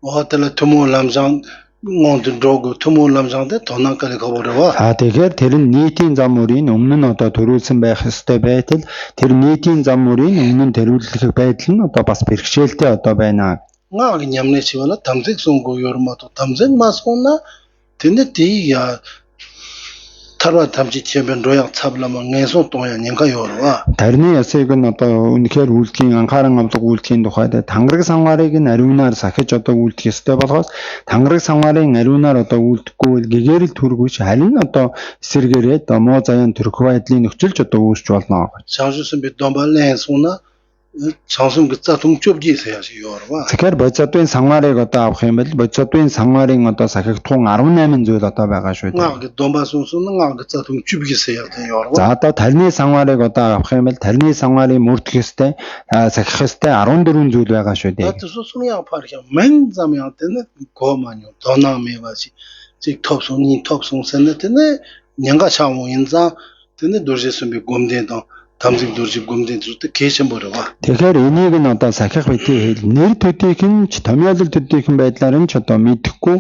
Хотел төмөө ламжан монд дрого төмөө ламжанде тонакале гаврава. Тэгэхээр тэр нь нийтийн зам мөрийн өмнө нь одоо төрүүлсэн байх ёстой байтал тэр нийтийн зам мөрийн өмнө нь төрүүлэх байдал нь одоо бас бэрхшээлтэй одоо байна. Nga нямне чивала тамзик сонго ёрмато тамзик масгуна тэнэ тия тарва тамжи чембен роя цаблама нгэсо тоя нянга ёрва. Тарны ясыг нь одоо үнэхээр үйлдэхийн анхааран авлага үйлдэхийн тухайд тангараг санварыг нь ариунаар сахиж одоо үйлдэх ёстой болохоос тангараг санварын ариунаар одоо үйлдэхгүй гэгэрэл төргөж харин одоо эсэргээрээ муу заяан төрөх байдлын нөхцөлж одоо үүсч болно. Чанжусэн би домбалэн суна чансын гыцаа түмчөбжи саяаш ёрва. Тэгэхээр бодисодын санварыг одоо авах юм бол бодисодын санварын одоо сахигдхуун 18 зүйл одоо байгаа шүү дээ. Nga домбасунсун nga гыцаа түмчөбжи саяаш ёрва. За одоо тарны санварыг одоо авах юм бол тарны санварын мөрдөх ёстой сахих ёстой 14 зүйл байгаа шүү дээ. Тэсүсүн яа пархи мен зам яатэнэ команё донамеваси 직 톱сун이 톱сун сэнэтэнэ нянга чамо инза тэнэ дуржэсэн би гомдэн 담직 도르집 공된 들때 계신 보러 봐. Тэгэхээр энийг нь одоо сахих битгий хэл нэр төдийх нь ч томьёолол төдийхэн байдлаар нь ч одоо мэдэхгүй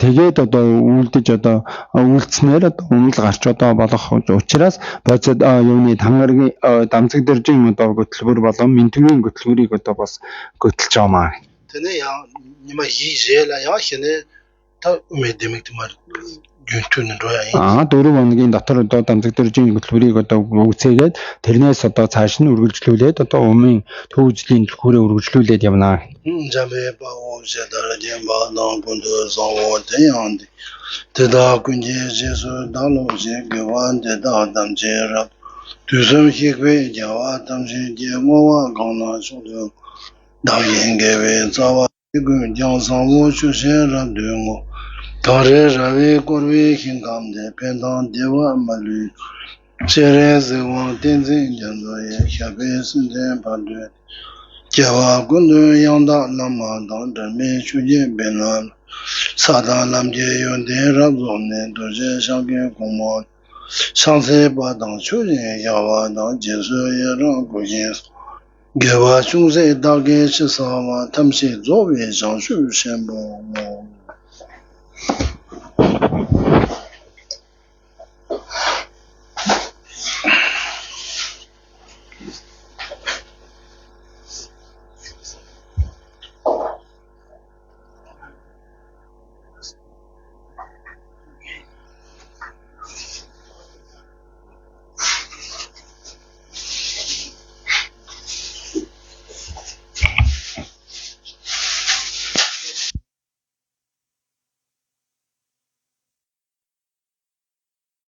тэгээд одоо үйлдэж одоо үйлцснээр өмнө гарч одоо болох учраас бодсод юуны тангаргийн дамцаг дэржин одоо хөтөлбөр болон мэнтгэвийн хөтөлбөрийг одоо бас хөтөлж байгаамаа. 근데 야 니마 이제라 야 현에 다 매대맥 말 윤투는 로야. 4 хоногийн дотор одоо дамцаг дэржин хөтөлбөрийг одоо үүсгээд тэрнээс одоо цааш нь үргэлжлүүлээд одоо умын төвөзлийн төлхөөрөө үргэлжлүүлээд явна. 잠에 바오 제다라jem 바나 본도 상호 대양데 대다 군제 제수 달로제 교환 대다 담제라 두섬히괴 자와 담제 제모와 강나 소도 다연계외 자와 그 장상호 주세라 되고 다레라베 고르베 흰감데 펜단 대와 말루 제레즈와 덴진 jandoye 샤베 순데 반데 자와 군도 양다 남마당 담메 추제 베난 사다 남제 연대 rab존네 도제 상계 공모 상세 바당 추제 야와당 제소여랑 고진 개와 중세 다게 시사와 탐시 조외 장수 셴보